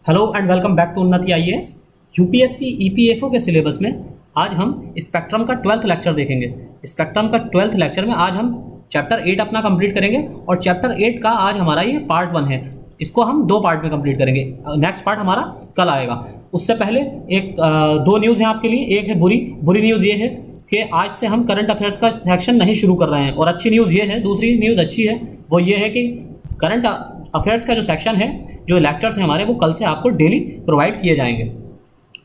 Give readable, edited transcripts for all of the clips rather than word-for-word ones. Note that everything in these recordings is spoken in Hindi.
Hello and welcome back to Unnati IAS. UPSC EPFO के सिलेबस में आज हम स्पेक्ट्रम का 12th लेक्चर देखेंगे। स्पेक्ट्रम का 12th लेक्चर में आज हम चैप्टर 8 अपना कंप्लीट करेंगे और चैप्टर 8 का आज हमारा ये पार्ट 1 है। इसको हम 2 पार्ट में कंप्लीट करेंगे। नेक्स्ट पार्ट हमारा कल आएगा। उससे पहले दो न्यूज़ हैं आपके लिए। एक है बुरी न्यूज़ ये है कि आज से हम करंट अफेयर्स का सेक्शन नहीं शुरू कर रहे हैं, और अच्छी न्यूज़ ये है, दूसरी न्यूज़ अच्छी है, वो ये है कि करंट अफेयर्स का जो सेक्शन है, जो लेक्चर्स हैं हमारे, वो कल से आपको डेली प्रोवाइड किए जाएंगे।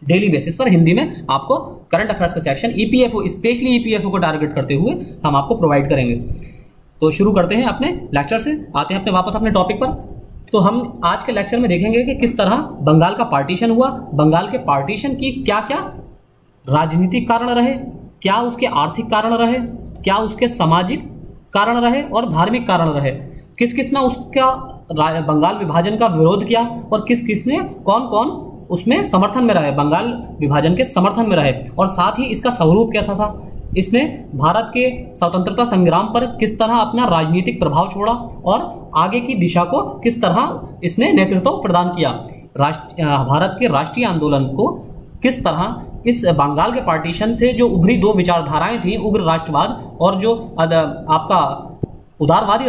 डेली बेसिस पर हिंदी में आपको करंट अफेयर्स का सेक्शन ईपीएफओ, स्पेशली ईपीएफओ को टारगेट करते हुए हम आपको प्रोवाइड करेंगे। तो शुरू करते हैं अपने लेक्चर से, आते हैं वापस अपने टॉपिक पर। तो हम आज के लेक्चर में देखेंगे कि किस तरह बंगाल का पार्टीशन हुआ, बंगाल के पार्टीशन की क्या क्या राजनीतिक कारण रहे, क्या उसके आर्थिक कारण रहे, क्या उसके सामाजिक कारण रहे और धार्मिक कारण रहे, किस किस ने उसका बंगाल विभाजन का विरोध किया और किस किस ने कौन कौन उसमें समर्थन में रहे, बंगाल विभाजन के समर्थन में रहे, और साथ ही इसका स्वरूप कैसा था, इसने भारत के स्वतंत्रता संग्राम पर किस तरह अपना राजनीतिक प्रभाव छोड़ा और आगे की दिशा को किस तरह इसने नेतृत्व प्रदान किया, भारत के राष्ट्रीय आंदोलन को किस तरह इस बंगाल के पार्टीशन से जो उभरी 2 विचारधाराएं थी, उग्र राष्ट्रवाद और जो आपका उदारवादी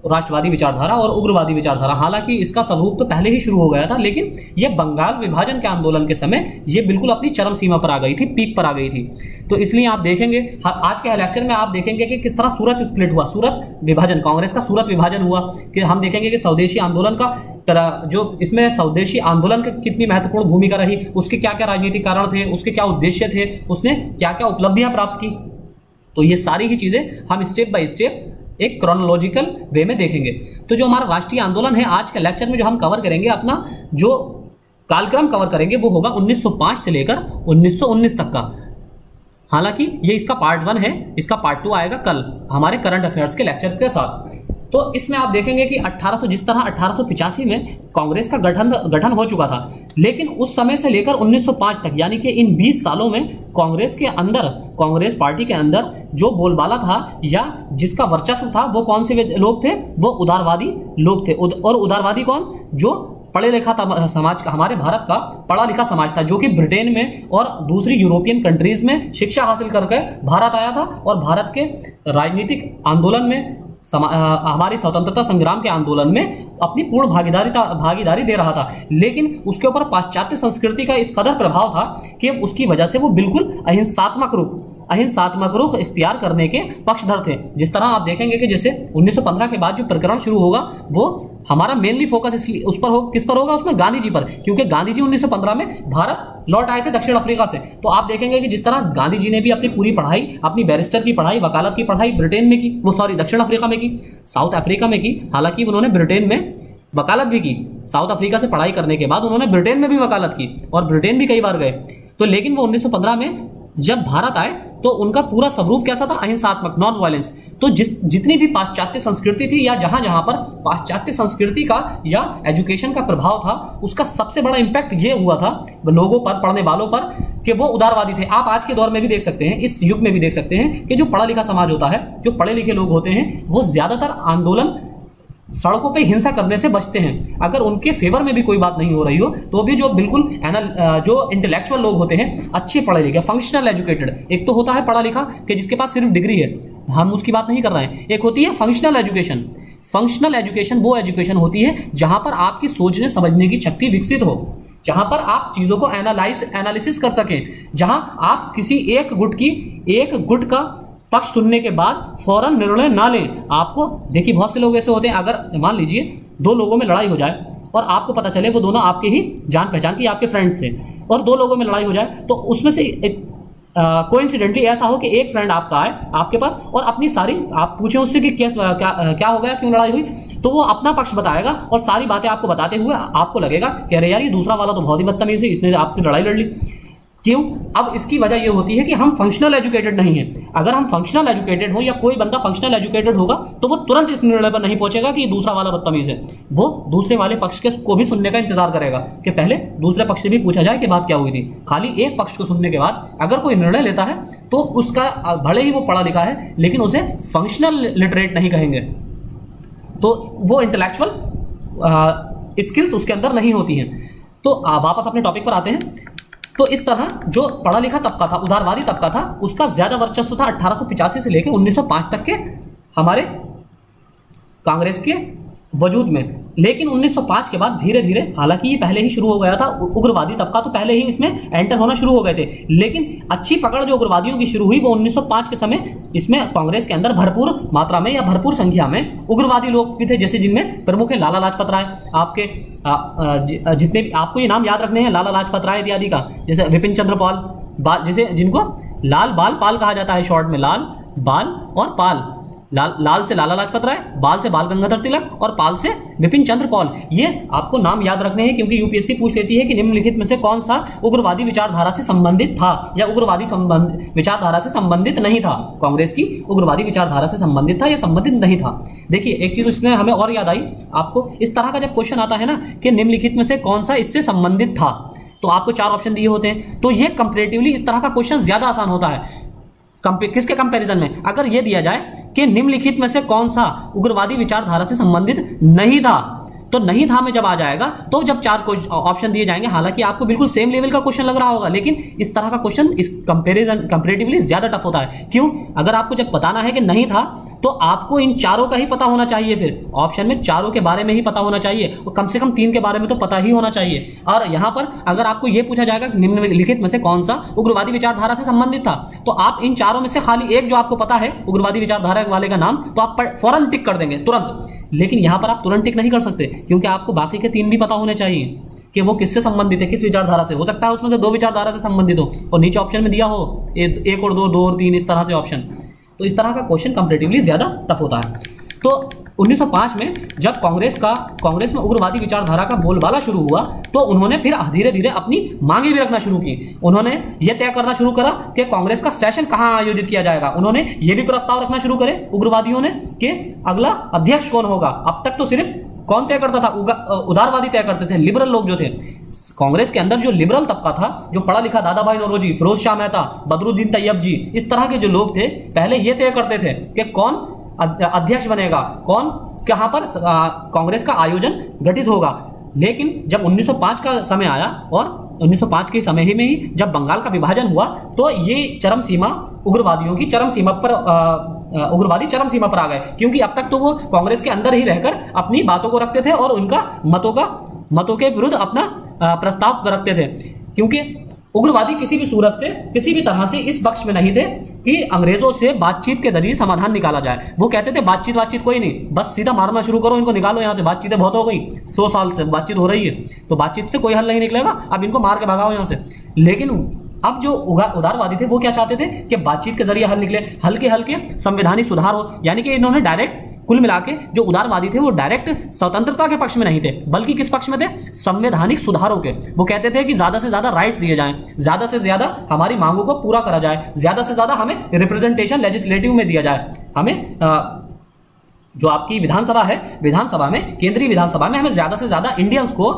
राष्ट्रवादी विचारधारा और उग्रवादी विचारधारा। हालांकि इसका स्वरूप तो पहले ही शुरू हो गया था, लेकिन ये बंगाल विभाजन के आंदोलन के समय ये बिल्कुल अपनी चरम सीमा पर आ गई थी, पीक पर आ गई थी। तो इसलिए आप देखेंगे आज के लेक्चर में आप देखेंगे कि किस तरह सूरत स्प्लिट हुआ, सूरत विभाजन, कांग्रेस का सूरत विभाजन हुआ, कि हम देखेंगे कि स्वदेशी आंदोलन का जो इसमें स्वदेशी आंदोलन की कितनी महत्वपूर्ण भूमिका रही, उसके क्या क्या राजनीतिक कारण थे, उसके क्या उद्देश्य थे, उसने क्या क्या उपलब्धियां प्राप्त की। तो ये सारी ही चीजें हम स्टेप बाय स्टेप एक क्रोनोलॉजिकल वे में देखेंगे। तो जो हमारा राष्ट्रीय आंदोलन है, आज के लेक्चर में जो हम कवर करेंगे, अपना जो कालक्रम कवर करेंगे वो होगा 1905 से लेकर 1919 तक का। हालांकि ये इसका पार्ट 1 है, इसका पार्ट 2 आएगा कल हमारे करंट अफेयर्स के लेक्चर के साथ। तो इसमें आप देखेंगे कि जिस तरह 1885 में कांग्रेस का गठन हो चुका था, लेकिन उस समय से लेकर 1905 तक, यानी कि इन 20 सालों में कांग्रेस पार्टी के अंदर जो बोलबाला था या जिसका वर्चस्व था, वो कौन से लोग थे? वो उदारवादी लोग थे। और उदारवादी कौन? जो पढ़े लिखा समाज का, हमारे भारत का पढ़ा लिखा समाज था, जो कि ब्रिटेन में और दूसरी यूरोपियन कंट्रीज में शिक्षा हासिल करके भारत आया था और भारत के राजनीतिक आंदोलन में, हमारी स्वतंत्रता संग्राम के आंदोलन में अपनी पूर्ण भागीदारी दे रहा था। लेकिन उसके ऊपर पाश्चात्य संस्कृति का इस कदर प्रभाव था कि उसकी वजह से वो बिल्कुल अहिंसात्मक रुख इख्तियार करने के पक्षधर थे। जिस तरह आप देखेंगे कि जैसे 1915 के बाद जो प्रकरण शुरू होगा, वो हमारा मेनली फोकस इसलिए किस पर होगा? उसमें गांधी जी पर, क्योंकि गांधी जी 1915 में भारत लौट आए थे दक्षिण अफ्रीका से। तो आप देखेंगे कि जिस तरह गांधी जी ने भी अपनी पूरी पढ़ाई, अपनी बैरिस्टर की पढ़ाई, वकालत की पढ़ाई ब्रिटेन में की, दक्षिण अफ्रीका में की, साउथ अफ्रीका में की। हालांकि उन्होंने ब्रिटेन में वकालत भी की, साउथ अफ्रीका से पढ़ाई करने के बाद उन्होंने ब्रिटेन में भी वकालत की और ब्रिटेन भी कई बार गए। तो लेकिन वो 1915 में जब भारत आए तो उनका पूरा स्वरूप कैसा था? अहिंसात्मक, नॉन वायलेंस। तो जितनी भी पाश्चात्य संस्कृति थी या जहां पर पाश्चात्य संस्कृति का या एजुकेशन का प्रभाव था, उसका सबसे बड़ा इंपैक्ट ये हुआ था लोगों पर, पढ़ने वालों पर, कि वो उदारवादी थे। आप आज के दौर में भी देख सकते हैं, इस युग में भी देख सकते हैं कि जो पढ़ा लिखा समाज होता है, जो पढ़े लिखे लोग होते हैं, वो ज्यादातर आंदोलन, सड़कों पे हिंसा करने से बचते हैं। अगर उनके फेवर में भी कोई बात नहीं हो रही हो तो भी जो बिल्कुल जो इंटेलेक्चुअल लोग होते हैं, अच्छे पढ़े लिखे, फंक्शनल एजुकेटेड, एक तो होता है पढ़ा लिखा कि जिसके पास सिर्फ डिग्री है, हम उसकी बात नहीं कर रहे हैं, एक होती है फंक्शनल एजुकेशन। फंक्शनल एजुकेशन वो एजुकेशन होती है जहां पर आपकी सोचने समझने की शक्ति विकसित हो, जहां पर आप चीजों को एनालिसिस कर सकें, जहां आप किसी एक गुट का पक्ष सुनने के बाद फौरन निर्णय ना लें। आपको देखिए, बहुत से लोग ऐसे होते हैं, अगर मान लीजिए 2 लोगों में लड़ाई हो जाए और आपको पता चले वो दोनों आपके ही जान पहचान के, आपके फ्रेंड्स थे, और 2 लोगों में लड़ाई हो जाए तो उसमें से कोइंसिडेंटली ऐसा हो कि एक फ्रेंड आपका आए आपके पास और अपनी सारी, आप पूछें उससे कि क्या हो गया, क्यों लड़ाई हुई, तो वो अपना पक्ष बताएगा और सारी बातें आपको बताते हुए आपको लगेगा कि अरे यार, ये दूसरा वाला तो बहुत ही बदतमीज है, इसने आपसे लड़ाई लड़ ली। क्यों? अब इसकी वजह यह होती है कि हम फंक्शनल एजुकेटेड नहीं है। अगर हम फंक्शनल एजुकेटेड हो या कोई बंदा फंक्शनल एजुकेटेड होगा तो वो तुरंत इस निर्णय पर नहीं पहुंचेगा कि ये दूसरा वाला बदतमीज है। वो दूसरे वाले पक्ष को भी सुनने का इंतजार करेगा कि पहले दूसरे पक्ष से भी पूछा जाए कि बात क्या हुई थी। खाली एक पक्ष को सुनने के बाद अगर कोई निर्णय लेता है तो उसका, भले ही वो पढ़ा लिखा है, लेकिन उसे फंक्शनल लिटरेट नहीं कहेंगे, तो वो इंटेलेक्चुअल स्किल्स उसके अंदर नहीं होती हैं। तो वापस अपने टॉपिक पर आते हैं। तो इस तरह जो पढ़ा लिखा तबका था, उदारवादी तबका था, उसका ज्यादा वर्चस्व था 1885 से लेकर 1905 तक के हमारे कांग्रेस के वजूद में। लेकिन 1905 के बाद धीरे धीरे, हालांकि ये पहले ही शुरू हो गया था, उग्रवादी तबका तो पहले ही इसमें एंटर होना शुरू हो गए थे, लेकिन अच्छी पकड़ जो उग्रवादियों की शुरू हुई वो 1905 के समय इसमें कांग्रेस के अंदर भरपूर मात्रा में या भरपूर संख्या में उग्रवादी लोग भी थे, जैसे जिनमें प्रमुख है लाला लाजपत राय। आपके जितने भी आपको ये नाम याद रखने हैं लाला लाजपत राय इत्यादि का, जैसे विपिन चंद्र पाल, जिसे जिनको लाल बाल पाल कहा जाता है शॉर्ट में, लाल बाल और पाल, लाल से लाला लाजपत राय, बाल से बाल गंगाधर तिलक और पाल से विपिन चंद्र पॉल। ये आपको नाम याद रखने हैं क्योंकि यूपीएससी पूछ लेती है कि निम्नलिखित में से कौन सा उग्रवादी विचारधारा से संबंधित था या उग्रवादी विचारधारा से संबंधित नहीं था, कांग्रेस की उग्रवादी विचारधारा से संबंधित था या संबंधित नहीं था। देखिए एक चीज इसमें हमें और याद आई आपको, इस तरह का जब क्वेश्चन आता है ना कि निम्नलिखित में से कौन सा इससे संबंधित था, तो आपको 4 ऑप्शन दिए होते हैं, तो ये कंपैरेटिवली इस तरह का क्वेश्चन ज्यादा आसान होता है। किसके कंपैरिजन में? अगर यह दिया जाए कि निम्नलिखित में से कौन सा उग्रवादी विचारधारा से संबंधित नहीं था, तो नहीं था में जब आ जाएगा तो जब 4 ऑप्शन दिए जाएंगे, हालांकि आपको बिल्कुल सेम लेवल का क्वेश्चन लग रहा होगा, लेकिन इस तरह का क्वेश्चन इस कंपैरेटिवली ज्यादा टफ होता है। क्यों? अगर आपको जब बताना है कि नहीं था तो आपको इन चारों का ही पता होना चाहिए, फिर ऑप्शन में चारों के बारे में ही पता होना चाहिए, और कम से कम 3 के बारे में तो पता ही होना चाहिए। और यहां पर अगर आपको यह पूछा जाएगा कि निम्नलिखित में से कौन सा उग्रवादी विचारधारा से संबंधित था, तो आप इन चारों में से खाली एक जो आपको पता है उग्रवादी विचारधारा वाले का नाम, तो आप फौरन टिक कर देंगे तुरंत। लेकिन यहां पर आप तुरंत टिक नहीं कर सकते, क्योंकि आपको बाकी के 3 भी पता होने चाहिए कि वो किससे संबंधित है, किस विचारधारा से। हो सकता है उसमें से 2 विचारधारा से संबंधित हो और नीचे ऑप्शन में दिया हो 1 और 2, 2 और 3, इस तरह से ऑप्शन। तो इस तरह का क्वेश्चन कंपैरेटिवली ज्यादा टफ होता है। तो 1905 में जब कांग्रेस में उग्रवादी विचारधारा का बोलबाला शुरू हुआ, तो उन्होंने फिर धीरे धीरे अपनी मांगे भी रखना शुरू की। उन्होंने यह तय करना शुरू करा कि कांग्रेस का सेशन कहां आयोजित किया जाएगा। उन्होंने यह भी प्रस्ताव रखना शुरू करे उग्रवादियों ने कि अगला अध्यक्ष कौन होगा। अब तक तो सिर्फ कौन तय करता था? उदारवादी तय करते थे, लिबरल लोग जो थे। कांग्रेस के अंदर जो लिबरल तबका था, जो पढ़ा लिखा दादा भाई नौरोजी, फिरोज शाह मेहता, बदरुद्दीन तैयब जी, इस तरह के जो लोग थे, पहले ये तय करते थे कि कौन अध्यक्ष बनेगा, कौन कहां पर कांग्रेस का आयोजन गठित होगा। लेकिन जब 1905 का समय आया और 1905 के समय ही में ही जब बंगाल का विभाजन हुआ, तो ये चरम सीमा उग्रवादियों की चरम सीमा पर उग्रवादी चरम सीमा पर आ गए, क्योंकि अब तक तो वो कांग्रेस के अंदर ही रहकर अपनी बातों को रखते थे और उनका मतों के विरुद्ध अपना प्रस्ताव रखते थे। क्योंकि उग्रवादी किसी भी सूरत से, किसी भी तरह से इस पक्ष में नहीं थे कि अंग्रेजों से बातचीत के जरिए समाधान निकाला जाए। वो कहते थे बातचीत कोई नहीं, बस सीधा मारना शुरू करो, इनको निकालो यहाँ से, बातचीतें बहुत हो गई, 100 साल से बातचीत हो रही है, तो बातचीत से कोई हल नहीं निकलेगा, अब इनको मार के भगाओ यहाँ से। लेकिन अब जो उदारवादी थे वो क्या चाहते थे कि बातचीत के जरिए हल निकले, हल्के संवैधानिक सुधार हो। यानी कि इन्होंने डायरेक्ट, कुल मिला के जो उदारवादी थे वो डायरेक्ट स्वतंत्रता के पक्ष में नहीं थे, बल्कि किस पक्ष में थे? संवैधानिक सुधारों के। वो कहते थे कि ज्यादा से ज्यादा राइट्स दिए जाएं, ज्यादा से ज्यादा हमारी मांगों को पूरा करा जाए, ज्यादा से ज्यादा हमें रिप्रेजेंटेशन लेजिस्लेटिव में दिया जाए, हमें जो आपकी विधानसभा है, विधानसभा में, केंद्रीय विधानसभा में हमें ज्यादा से ज्यादा इंडियंस को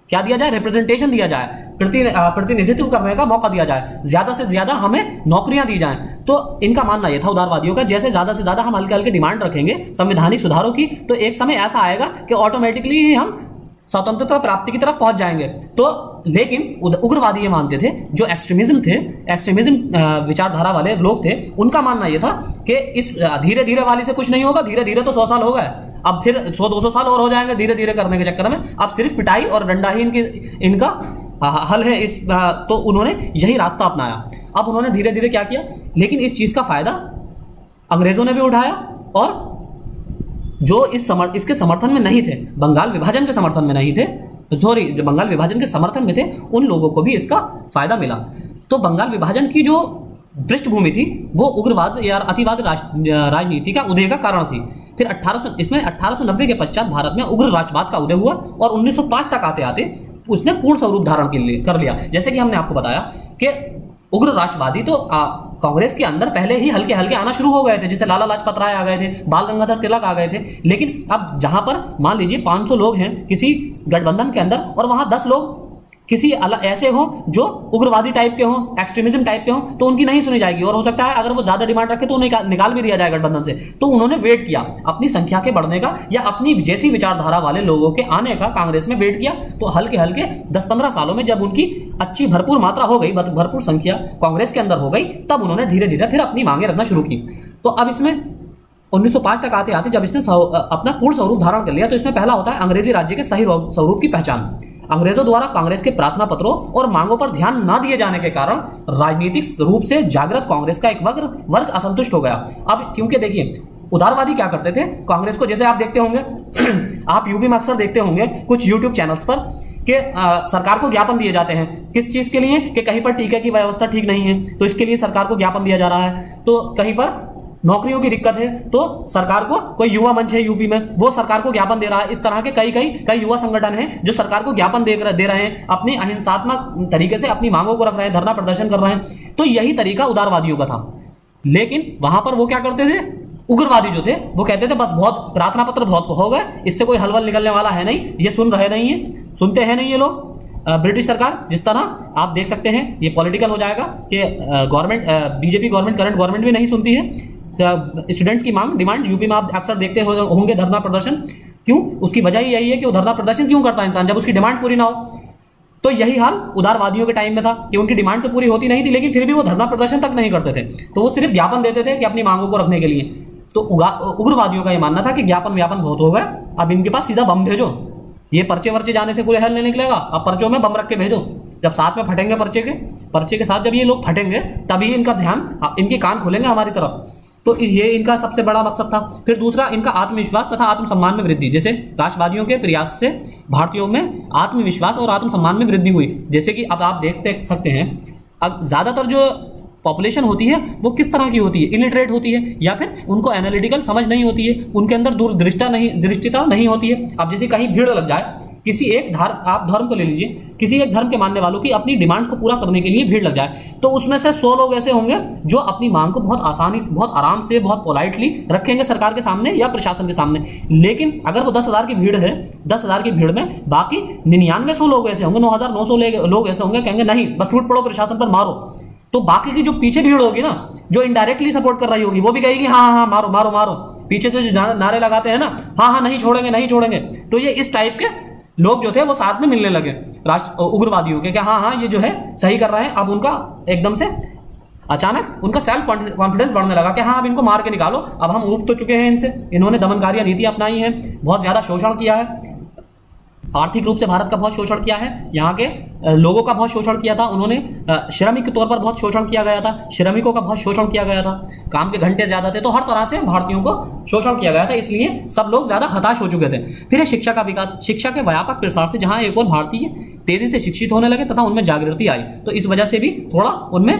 क्या दिया जाए? रिप्रेजेंटेशन दिया जाए, प्रतिनिधित्व करने का मौका दिया जाए, ज्यादा से ज्यादा हमें नौकरियां दी जाएं। तो इनका मानना यह था उदारवादियों का, जैसे ज्यादा से ज्यादा हम हल्के डिमांड रखेंगे संवैधानिक सुधारों की, तो एक समय ऐसा आएगा कि ऑटोमेटिकली ही हम स्वतंत्रता प्राप्ति की तरफ पहुंच जाएंगे। तो लेकिन उग्रवादी ये मानते थे, जो एक्सट्रीमिज्म विचारधारा वाले लोग थे, उनका मानना यह था कि इस धीरे धीरे वाली से कुछ नहीं होगा, धीरे धीरे तो 100 साल हो गए, अब फिर 100-200 साल और हो जाएंगे धीरे धीरे करने के चक्कर में, अब सिर्फ पिटाई और डंडा ही इनका हल है। तो उन्होंने यही रास्ता अपनाया। अब उन्होंने धीरे धीरे क्या किया, लेकिन इस चीज का फायदा अंग्रेजों ने भी उठाया, और जो इसके समर्थन में नहीं थे, बंगाल विभाजन के समर्थन में नहीं थे, जो बंगाल विभाजन के समर्थन में थे, उन लोगों को भी इसका फायदा मिला। तो बंगाल विभाजन की जो पृष्ठभूमि थी वो उग्रवाद या अतिवाद राजनीति का उदय का कारण थी। फिर 1890 के पश्चात भारत में उग्र राष्ट्रवाद का उदय हुआ और 1905 तक आते आते उसने पूर्ण स्वरूप धारण कर लिया। जैसे कि हमने आपको बताया कि उग्र राष्ट्रवादी तो कांग्रेस के अंदर पहले ही हल्के आना शुरू हो गए थे, जैसे लाला लाजपत राय आ गए थे, बाल गंगाधर तिलक आ गए थे। लेकिन अब जहां पर मान लीजिए 500 लोग हैं किसी गठबंधन के अंदर और वहां 10 लोग किसी ऐसे हो जो उग्रवादी टाइप के हो, एक्सट्रीमिज्म टाइप के हो, तो उनकी नहीं सुनी जाएगी। और हो सकता है अगर वो ज्यादा डिमांड रखे तो उन्हें निकाल भी दिया जाएगा गठबंधन से। तो उन्होंने वेट किया अपनी संख्या के बढ़ने का या अपनी जैसी विचारधारा वाले लोगों के आने का, कांग्रेस में वेट किया। तो हल्के हल्के 10-15 सालों में जब उनकी अच्छी भरपूर मात्रा हो गई, भरपूर संख्या कांग्रेस के अंदर हो गई, तब उन्होंने धीरे धीरे फिर अपनी मांगे रखना शुरू की। तो अब इसमें 1905 तक आते आते जब इसने अपना पूर्ण स्वरूप धारण कर लिया, तो इसमें पहला होता है अंग्रेजी राज्य के सही स्वरूप की पहचान। अंग्रेजों द्वारा कांग्रेस के प्रार्थना पत्रों और मांगों पर ध्यान न दिए जाने के कारण राजनीतिक रूप से जागृत कांग्रेस का एक वर्ग असंतुष्ट हो गया। अब क्योंकि देखिए उदारवादी क्या करते थे कांग्रेस को, जैसे आप देखते होंगे आप यूपी में अक्सर देखते होंगे कुछ यूट्यूब चैनल्स पर कि सरकार को ज्ञापन दिए जाते हैं। किस चीज के लिए? कि कहीं पर टीके की व्यवस्था ठीक नहीं है तो इसके लिए सरकार को ज्ञापन दिया जा रहा है। तो कहीं पर नौकरियों की दिक्कत है तो सरकार को, कोई युवा मंच है यूपी में, वो सरकार को ज्ञापन दे रहा है। इस तरह के कई युवा संगठन हैं जो सरकार को ज्ञापन दे रहे हैं, अपनी अहिंसात्मक तरीके से अपनी मांगों को रख रहे हैं, धरना प्रदर्शन कर रहे हैं। तो यही तरीका उदारवादियों का था। लेकिन वहां पर वो क्या करते थे, उग्रवादी जो थे वो कहते थे बस बहुत प्रार्थना पत्र बहुत हो गए, इससे कोई हलवल निकलने वाला है नहीं, ये सुन रहे नहीं है, सुनते हैं नहीं ये लोग। ब्रिटिश सरकार जिस तरह आप देख सकते हैं ये पॉलिटिकल हो जाएगा कि government, BJP government, current government भी नहीं सुनती है स्टूडेंट्स की मांग, डिमांड। यूपी में आप अक्सर देखते होंगे धरना प्रदर्शन। क्यों? उसकी वजह यही है कि वो धरना प्रदर्शन क्यों करता है इंसान, जब उसकी डिमांड पूरी ना हो। तो यही हाल उदारवादियों के टाइम में था कि उनकी डिमांड तो पूरी होती नहीं थी, लेकिन फिर भी वो धरना प्रदर्शन तक नहीं करते थे। तो वो सिर्फ ज्ञापन देते थे कि अपनी मांगों को रखने के लिए। तो उग्रवादियों का यह मानना था कि ज्ञापन बहुत हो गए, अब इनके पास सीधा बम भेजो, ये पर्चे वर्चे जाने से पूरे हल नहीं निकलेगा, अब पर्चों में बम रख के भेजो। जब साथ में फटेंगे पर्चे के साथ जब ये लोग फटेंगे तभी इनका ध्यान, इनके कान खुलेंगे हमारी तरफ। तो ये इनका सबसे बड़ा मकसद था। फिर दूसरा इनका आत्मविश्वास तथा आत्मसम्मान में वृद्धि। जैसे राष्ट्रवादियों के प्रयास से भारतीयों में आत्मविश्वास और आत्मसम्मान में वृद्धि हुई। जैसे कि अब आप देख सकते हैं ज्यादातर जो पॉपुलेशन होती है वो किस तरह की होती है, इलिटरेट होती है या फिर उनको एनालिटिकल समझ नहीं होती है, उनके अंदर दूरदृष्टिता नहीं होती है। अब जैसे कहीं भीड़ लग जाए किसी एक आप धर्म को ले लीजिए, किसी एक धर्म के मानने वालों की अपनी डिमांड्स को पूरा करने के लिए भीड़ लग जाए, तो उसमें से 100 लोग ऐसे होंगे जो अपनी मांग को बहुत आसानी से, बहुत आराम से, बहुत पोलाइटली रखेंगे सरकार के सामने या प्रशासन के सामने। लेकिन अगर वो 10,000 की भीड़ है, 10,000 की भीड़ में बाकी 9900 लोग ऐसे होंगे, 9,900 लोग ऐसे होंगे कहेंगे नहीं बस टूट पड़ो, प्रशासन पर मारो। तो बाकी की जो पीछे भीड़ होगी ना, जो इनडायरेक्टली सपोर्ट कर रही होगी, वो भी कहेगी हाँ हाँ मारो मारो मारो। पीछे से जो नारे लगाते हैं ना, हाँ हाँ नहीं छोड़ेंगे नहीं छोड़ेंगे, तो ये इस टाइप के लोग जो थे वो साथ में मिलने लगे उग्रवादियों के, क्या हाँ हाँ ये जो है सही कर रहे हैं। अब उनका एकदम से अचानक उनका सेल्फ कॉन्फिडेंस बढ़ने लगा कि हाँ अब इनको मार के निकालो, अब हम ऊब तो चुके हैं इनसे, इन्होंने दमनकारी नीति अपनाई है, बहुत ज्यादा शोषण किया है, आर्थिक रूप से भारत का बहुत शोषण किया है, यहाँ के लोगों का बहुत शोषण किया था उन्होंने, श्रमिक के तौर पर बहुत शोषण किया गया था, श्रमिकों का बहुत शोषण किया गया था, काम के घंटे ज्यादा थे, तो हर तरह से भारतीयों को शोषण किया गया था, इसलिए सब लोग ज्यादा हताश हो चुके थे। फिर है शिक्षा का विकास। शिक्षा के व्यापक प्रसार से जहां एक और भारतीय तेजी से शिक्षित होने लगे तथा उनमें जागृति आई, तो इस वजह से भी थोड़ा उनमें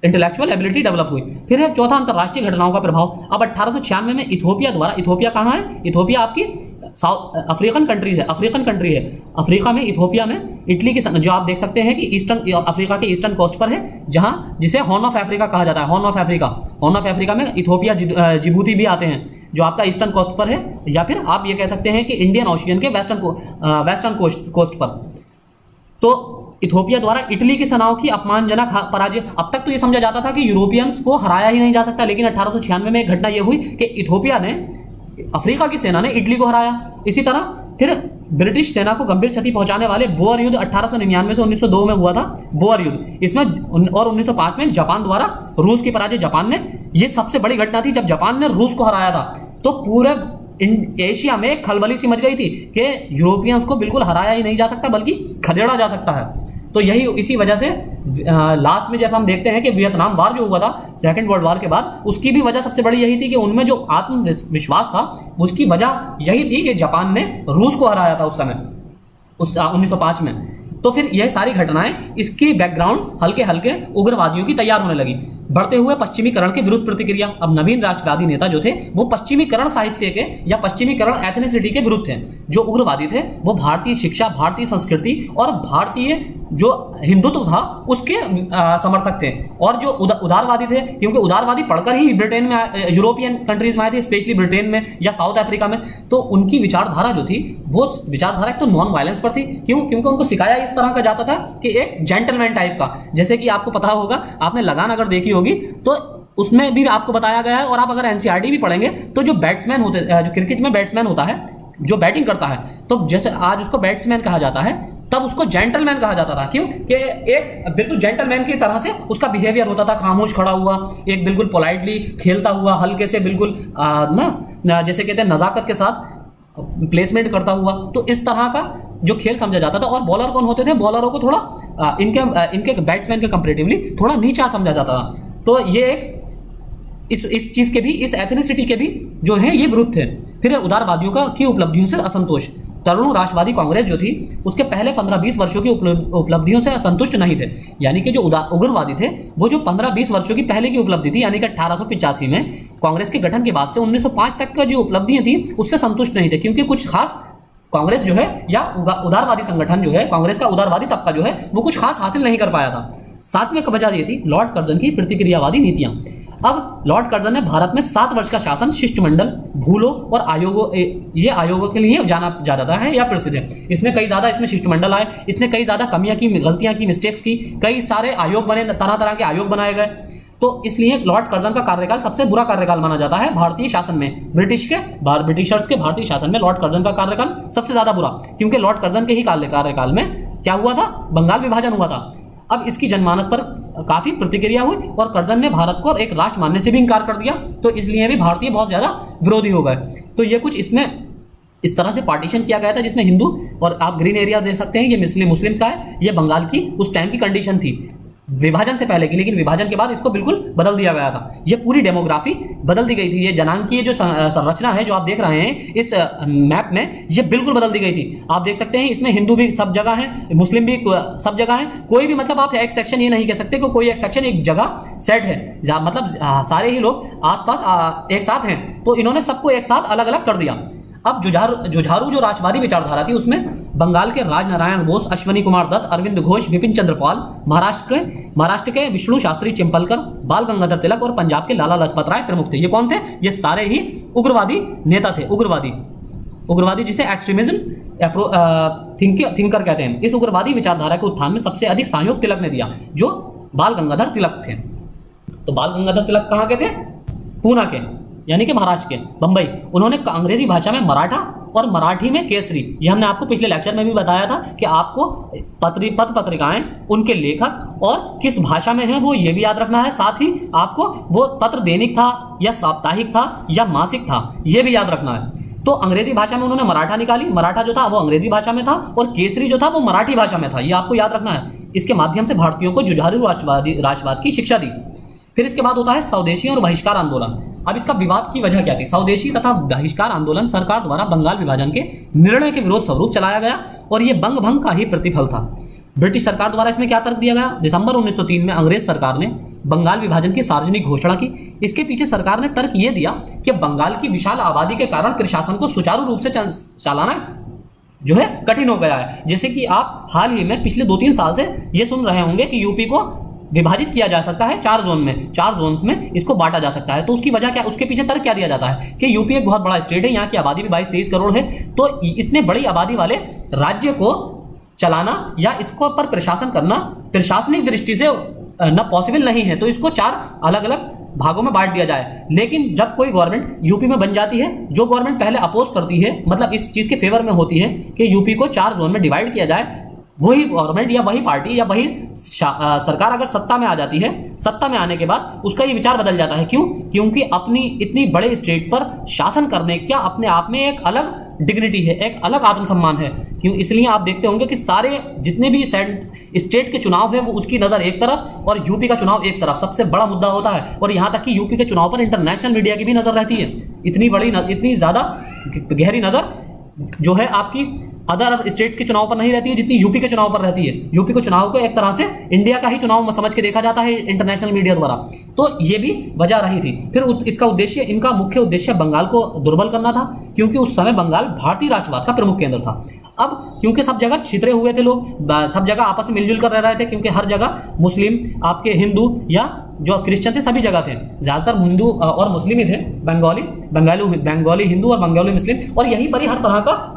इंटेलेक्चुअल एबिलिटी डेवलप हुई। फिर है चौथा अंतरराष्ट्रीय घटनाओं का प्रभाव। अब 1896 में इथोपिया द्वारा, इथोपिया कहाँ है? इथोपिया आपकी अफ्रीकन कंट्रीज है, अफ्रीकन कंट्री है। अफ्रीका में इथोपिया में इटली की, जो आप देख सकते हैं कि ईस्टर्न अफ्रीका के ईस्टर्न कोस्ट पर है, जहां जिसे हॉर्न ऑफ अफ्रीका कहा जाता है। Horn of Africa, horn of Africa में इथोपिया, जिबूती भी आते हैं, जो आपका ईस्टर्न कोस्ट पर है, या फिर आप ये कह सकते हैं कि इंडियन ओशियन के वेस्टर्न कोस्ट पर। तो इथोपिया द्वारा इटली की सेनाओं की अपमानजनक पराजय। अब तक तो ये समझा जाता था कि यूरोपियंस को हराया ही नहीं जा सकता, लेकिन 1896 में एक घटना यह हुई कि इथोपिया ने, अफ्रीका की सेना ने इटली को हराया। इसी तरह फिर ब्रिटिश सेना को गंभीर क्षति पहुंचाने वाले बोअर युद्ध 1899 से 1902 में हुआ था, बोअर युद्ध। इसमें और 1905 में जापान द्वारा रूस की पराजय, जापान ने, ये सबसे बड़ी घटना थी जब जापान ने रूस को हराया था। तो पूरे एशिया में खलबली सी मच गई थी कि यूरोपियंस को बिल्कुल हराया ही नहीं जा सकता बल्कि खदेड़ा जा सकता है। तो यही, इसी वजह से लास्ट में जब हम देखते हैं कि वियतनाम वार जो हुआ था सेकंड वर्ल्ड वार के बाद, उसकी भी वजह सबसे बड़ी यही थी कि उनमें जो आत्मविश्वास था उसकी वजह यही थी कि जापान ने रूस को हराया था उस समय, उस 1905 में। तो फिर यह सारी घटनाएं, इसकी बैकग्राउंड हल्के हल्के उग्रवादियों की तैयार होने लगी। बढ़ते हुए पश्चिमीकरण के विरुद्ध प्रतिक्रिया। अब नवीन राष्ट्रवादी नेता जो थे वो पश्चिमीकरण साहित्य के या पश्चिमीकरण एथनिसिटी के विरुद्ध थे। जो उग्रवादी थे वो भारतीय शिक्षा, भारतीय संस्कृति और भारतीय जो हिंदुत्व था उसके समर्थक थे, और जो उदारवादी थे, क्योंकि उदारवादी पढ़कर ही ब्रिटेन में, यूरोपियन कंट्रीज में आए थे, स्पेशली ब्रिटेन में या साउथ अफ्रीका में, तो उनकी विचारधारा जो थी वो विचारधारा एक तो नॉन वायलेंस पर थी। क्यों? क्योंकि उनको सिखाया इस तरह का जाता था कि एक जेंटलमैन टाइप का, जैसे कि आपको पता होगा, आपने लगान अगर देखी होगी तो उसमें भी आपको बताया गया है, और आप अगर एनसीईआरटी भी पढ़ेंगे तो जो बैट्समैन होते, जो क्रिकेट में बैट्समैन होता है, जो बैटिंग करता है, तो जैसे आज उसको बैट्समैन कहा जाता है, तब उसको जेंटलमैन कहा जाता था। क्यों? कि एक बिल्कुल जेंटलमैन की तरह से उसका बिहेवियर होता था, खामोश खड़ा हुआ, एक बिल्कुल पोलाइटली खेलता हुआ, हल्के से बिल्कुल जैसे कहते हैं नजाकत के साथ प्लेसमेंट करता हुआ, तो इस तरह का जो खेल समझा जाता था। और बॉलर कौन होते थे? बॉलरों को थोड़ा इनके बैट्समैन के कंपेरेटिवली थोड़ा नीचा समझा जाता था। तो ये एक इस चीज के भी, इस एथनिसिटी के भी जो है ये विरुद्ध थे। फिर उदारवादियों की उपलब्धियों से असंतोष। तरुण राष्ट्रवादी कांग्रेस जो थी उसके पहले 15-20 वर्षों की उपलब्धियों से असंतुष्ट नहीं थे, यानी कि जो उग्रवादी थे वो जो 15-20 वर्षों की पहले की उपलब्धि थी, यानी कि 1885 में कांग्रेस के गठन के बाद से 1905 तक का जो उपलब्धियां थी उससे संतुष्ट नहीं थे, क्योंकि कुछ खास कांग्रेस जो है या उदारवादी संगठन जो है, कांग्रेस का उदारवादी तबका जो है वो कुछ खास हासिल नहीं कर पाया था। सातवें वजह ये थी लॉर्ड कर्जन की प्रतिक्रियावादी नीतियां। अब लॉर्ड कर्जन ने भारत में 7 वर्ष का शासन शिष्टमंडल, भूलों और आयोगों, ये आयोगों के लिए जाना जाता है या प्रसिद्ध है। इसमें कई ज्यादा इसमें शिष्टमंडल आए, इसने कई ज्यादा कमियां की, गलतियां की, मिस्टेक्स की, कई सारे आयोग बने, तरह तरह के आयोग बनाए गए। तो इसलिए लॉर्ड कर्जन का कार्यकाल सबसे बुरा कार्यकाल माना जाता है भारतीय शासन में। ब्रिटिशर्स के भारतीय शासन में लॉर्ड कर्जन का कार्यकाल सबसे ज्यादा बुरा, क्योंकि लॉर्ड कर्जन के ही कार्यकाल में क्या हुआ था? बंगाल विभाजन हुआ था। अब इसकी जनमानस पर काफी प्रतिक्रिया हुई और कर्जन ने भारत को एक राष्ट्र मानने से भी इंकार कर दिया, तो इसलिए भी भारतीय बहुत ज्यादा विरोधी हो गए। तो ये कुछ इसमें इस तरह से पार्टीशन किया गया था, जिसमें हिंदू, और आप ग्रीन एरिया देख सकते हैं, ये मुस्लिम्स का है, ये बंगाल की उस टाइम की कंडीशन थी विभाजन से पहले की, लेकिन विभाजन के बाद इसको बिल्कुल बदल दिया गया था। ये पूरी डेमोग्राफी बदल दी गई थी। ये जनांकीय जो संरचना है जो आप देख रहे हैं इस मैप में, ये बिल्कुल बदल दी गई थी। आप देख सकते हैं इसमें हिंदू भी सब जगह है, मुस्लिम भी सब जगह है, कोई भी मतलब आप एक सेक्शन ये नहीं कह सकते कि कोई एक सेक्शन एक जगह सेट है, जहां मतलब सारे ही लोग आसपास एक साथ हैं, तो इन्होंने सबको एक साथ अलग अलग कर दिया। अब जुझारू जो राष्ट्रवादी विचारधारा थी उसमें बंगाल के राजनारायण बोस, अश्वनी कुमार दत्त, अरविंद घोष, बिपिन चंद्र पाल, महाराष्ट्र के विष्णु शास्त्री चिंपलकर, बाल गंगाधर तिलक और पंजाब के लाला लजपत राय प्रमुख थे। ये कौन थे? ये सारे ही उग्रवादी नेता थे। उग्रवादी जिसे एक्सट्रीमिज्म थिंकर कहते हैं। इस उग्रवादी विचारधारा के उत्थान में सबसे अधिक सहयोग तिलक ने दिया, जो बाल गंगाधर तिलक थे। तो बाल गंगाधर तिलक कहाँ के थे? पूना के, यानी कि महाराष्ट्र के, बंबई। उन्होंने अंग्रेजी भाषा में मराठा और मराठी में केसरी, ये हमने आपको पिछले लेक्चर में भी बताया था कि आपको पत्र पत्रिकाएं, उनके लेखक और किस भाषा में है वो ये भी याद रखना है। साथ ही आपको वो पत्र दैनिक था या साप्ताहिक था या मासिक था, ये भी याद रखना है। तो अंग्रेजी भाषा में उन्होंने मराठा निकाली, मराठा जो था वो अंग्रेजी भाषा में था, और केसरी जो था वो मराठी भाषा में था, ये आपको याद रखना है। इसके माध्यम से भारतीयों को जुझारू राष्ट्रवाद की शिक्षा दी। फिर इसके बाद होता है स्वदेशी और बहिष्कार आंदोलन। अब इसका विवाद की वजह क्या थी? स्वदेशी तथा बहिष्कार आंदोलन सरकार द्वारा बंगाल विभाजन के निर्णय के विरोध स्वरूप चलाया गया, और यह बंग भंग का ही प्रतिफल था। ब्रिटिश सरकार द्वारा इसमें क्या तर्क दिया गया? दिसंबर 1903 में अंग्रेज सरकार ने बंगाल विभाजन की सार्वजनिक घोषणा की। इसके पीछे सरकार ने तर्क यह दिया कि बंगाल की विशाल आबादी के कारण प्रशासन को सुचारू रूप से चलाना जो है कठिन हो गया है। जैसे कि आप हाल ही में पिछले 2-3 साल से ये सुन रहे होंगे कि यूपी को विभाजित किया जा सकता है 4 जोन में, 4 जोन में इसको बांटा जा सकता है। तो उसकी वजह क्या? उसके पीछे तर्क क्या दिया जाता है कि यूपी एक बहुत बड़ा स्टेट है, यहाँ की आबादी भी 22-23 करोड़ है, तो इतने बड़ी आबादी वाले राज्य को चलाना या इसको पर प्रशासन करना प्रशासनिक दृष्टि से न पॉसिबल नहीं है, तो इसको 4 अलग अलग भागों में बांट दिया जाए। लेकिन जब कोई गवर्नमेंट यूपी में बन जाती है, जो गवर्नमेंट पहले अपोज करती है, मतलब इस चीज के फेवर में होती है कि यूपी को 4 जोन में डिवाइड किया जाए, वही गवर्नमेंट या वही पार्टी या वही सरकार अगर सत्ता में आ जाती है, सत्ता में आने के बाद उसका ये विचार बदल जाता है। क्यों? क्योंकि अपनी इतनी बड़े स्टेट पर शासन करने का अपने आप में एक अलग डिग्निटी है, एक अलग आत्मसम्मान है। क्यों? इसलिए आप देखते होंगे कि सारे जितने भी स्टेट के चुनाव है वो उसकी नजर एक तरफ और यूपी का चुनाव एक तरफ सबसे बड़ा मुद्दा होता है। और यहां तक कि यूपी के चुनाव पर इंटरनेशनल मीडिया की भी नजर रहती है। इतनी ज्यादा गहरी नजर जो है आपकी अदर स्टेट्स के चुनाव पर नहीं रहती है जितनी यूपी के चुनाव पर रहती है। यूपी के चुनाव को एक तरह से इंडिया का ही चुनाव समझ के देखा जाता है इंटरनेशनल मीडिया द्वारा। तो ये भी वजह रही थी। फिर इसका उद्देश्य, इनका मुख्य उद्देश्य बंगाल को दुर्बल करना था, क्योंकि उस समय बंगाल भारतीय राष्ट्रवाद का प्रमुख केंद्र था। अब क्योंकि सब जगह छितरे हुए थे लोग, सब जगह आपस में मिलजुल कर रह रहे थे, क्योंकि हर जगह मुस्लिम, आपके हिंदू या जो क्रिश्चियन थे सभी जगह थे, ज्यादातर हिंदू और मुस्लिम ही थे, बंगाली हिंदू और बंगाली मुस्लिम, और यहीं पर ही हर तरह का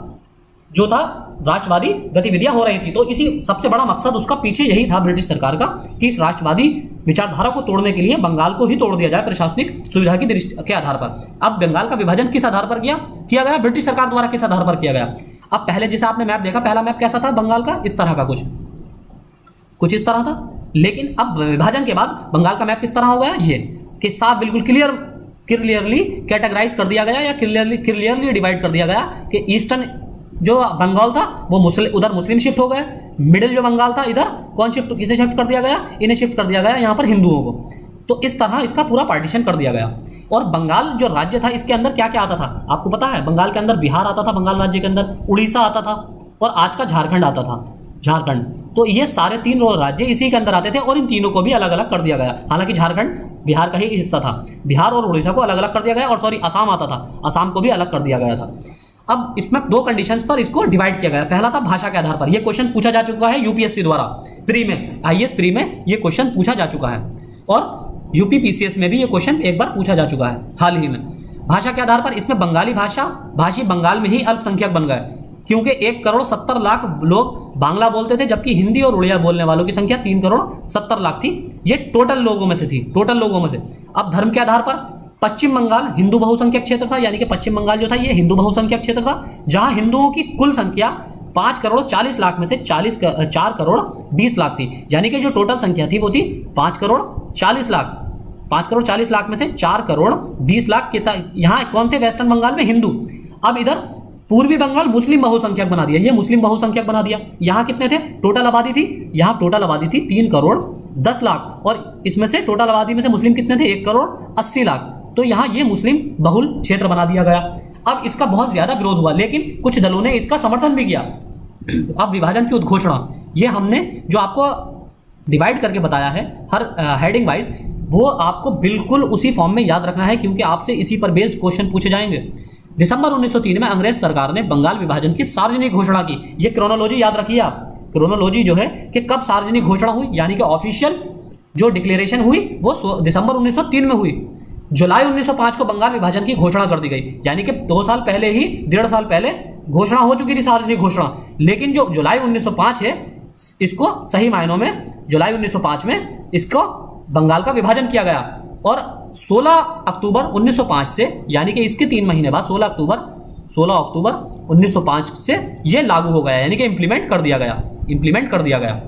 जो था राष्ट्रवादी गतिविधियां हो रही थी। तो इसी सबसे बड़ा मकसद उसका पीछे यही था ब्रिटिश सरकार का, कि इस राष्ट्रवादी विचारधारा को तोड़ने के लिए बंगाल को ही तोड़ दिया जाए प्रशासनिक सुविधा की दृष्टि के आधार पर। अब बंगाल का विभाजन किस आधार पर किया गया? ब्रिटिश सरकार द्वारा किस आधार पर किया गया? अब पहले जैसा आपने मैप देखा, पहला मैप कैसा था बंगाल का? इस तरह का कुछ इस तरह था। लेकिन अब विभाजन के बाद बंगाल का मैप किस तरह हो गया? ये कि साफ बिल्कुल क्लियरली कैटेगराइज कर दिया गया, या क्लियरली डिवाइड कर दिया गया कि ईस्टर्न जो बंगाल था वो उधर मुस्लिम शिफ्ट हो गए, मिडिल जो बंगाल था इधर किसे शिफ्ट कर दिया गया? इन्हें शिफ्ट कर दिया गया यहाँ पर हिंदुओं को। तो इस तरह इसका पूरा पार्टीशन कर दिया गया। और बंगाल जो राज्य था इसके अंदर क्या क्या आता था आपको पता है? बंगाल के अंदर बिहार आता था, बंगाल राज्य के अंदर उड़ीसा आता था, और आज का झारखंड आता था, झारखंड। तो ये सारे 3 राज्य इसी के अंदर आते थे, और इन तीनों को भी अलग अलग कर दिया गया। हालांकि झारखंड बिहार का ही हिस्सा था, बिहार और उड़ीसा को अलग अलग कर दिया गया, और असम आता था, असम को भी अलग कर दिया गया था। अब इसमें 2 कंडीशंस पर इसको डिवाइड किया गया। पहला था भाषा के आधार पर। यह क्वेश्चन पूछा जा चुका है यूपीएससी द्वारा प्री में, आईएएस प्री में यह क्वेश्चन पूछा जा चुका है, और यूपी पीसीएस में भी यह क्वेश्चन एक बार पूछा जा चुका है हाल ही में। भाषा के आधार पर इसमें बंगाली भाषी बंगाल में ही अल्पसंख्यक बन गए, क्योंकि 1,70,00,000 लोग बांग्ला बोलते थे, जबकि हिंदी और उड़िया बोलने वालों की संख्या 3,70,00,000 थी। ये टोटल लोगों में से थी, टोटल लोगों में से। अब धर्म के आधार पर पश्चिम बंगाल हिंदू बहुसंख्यक क्षेत्र था, यानी कि पश्चिम बंगाल जो था ये हिंदू बहुसंख्यक क्षेत्र था, जहां हिंदुओं की कुल संख्या 5,40,00,000 में से 4,20,00,000 थी। यानी कि जो टोटल संख्या थी वो थी 5,40,00,000। 5,40,00,000 में से 4,20,00,000 यहाँ कौन थे? वेस्टर्न बंगाल में हिंदू। अब इधर पूर्वी बंगाल मुस्लिम बहुसंख्यक बना दिया, ये मुस्लिम बहुसंख्यक बना दिया। यहां कितने थे? टोटल आबादी थी, यहां टोटल आबादी थी 3,10,00,000, और इसमें से टोटल आबादी में से मुस्लिम कितने थे? 1,80,00,000। तो यहां ये मुस्लिम बहुल क्षेत्र बना दिया गया। अब इसका बहुत ज्यादा विरोध हुआ, लेकिन कुछ दलों ने इसका समर्थन भी किया। अब विभाजन की उद्घोषणा, ये हमने जो आपको डिवाइड करके बताया है हर हेडिंग वाइज, वो आपको बिल्कुल उसी फॉर्म में याद रखना है, क्योंकि आपसे इसी पर बेस्ड क्वेश्चन पूछे जाएंगे। दिसंबर 1903 में अंग्रेज सरकार ने बंगाल विभाजन की सार्वजनिक घोषणा की। ये क्रोनोलॉजी याद रखिए आप, क्रोनोलॉजी जो है कि कब सार्वजनिक घोषणा हुई, यानी कि ऑफिशियल जो डिक्लेरेशन हुई वो दिसंबर 1903 में हुई। जुलाई 1905 को बंगाल विभाजन की घोषणा कर दी गई, यानी कि 2 साल पहले ही, 1.5 साल पहले घोषणा हो चुकी थी, सार्वजनिक घोषणा। लेकिन जो जुलाई 1905 है, इसको सही मायनों में जुलाई 1905 में इसको बंगाल का विभाजन किया गया, और 16 अक्टूबर 1905 से, यानी कि इसके 3 महीने बाद 16 अक्टूबर 1905 से ये लागू हो गया, यानी कि इंप्लीमेंट कर दिया गया।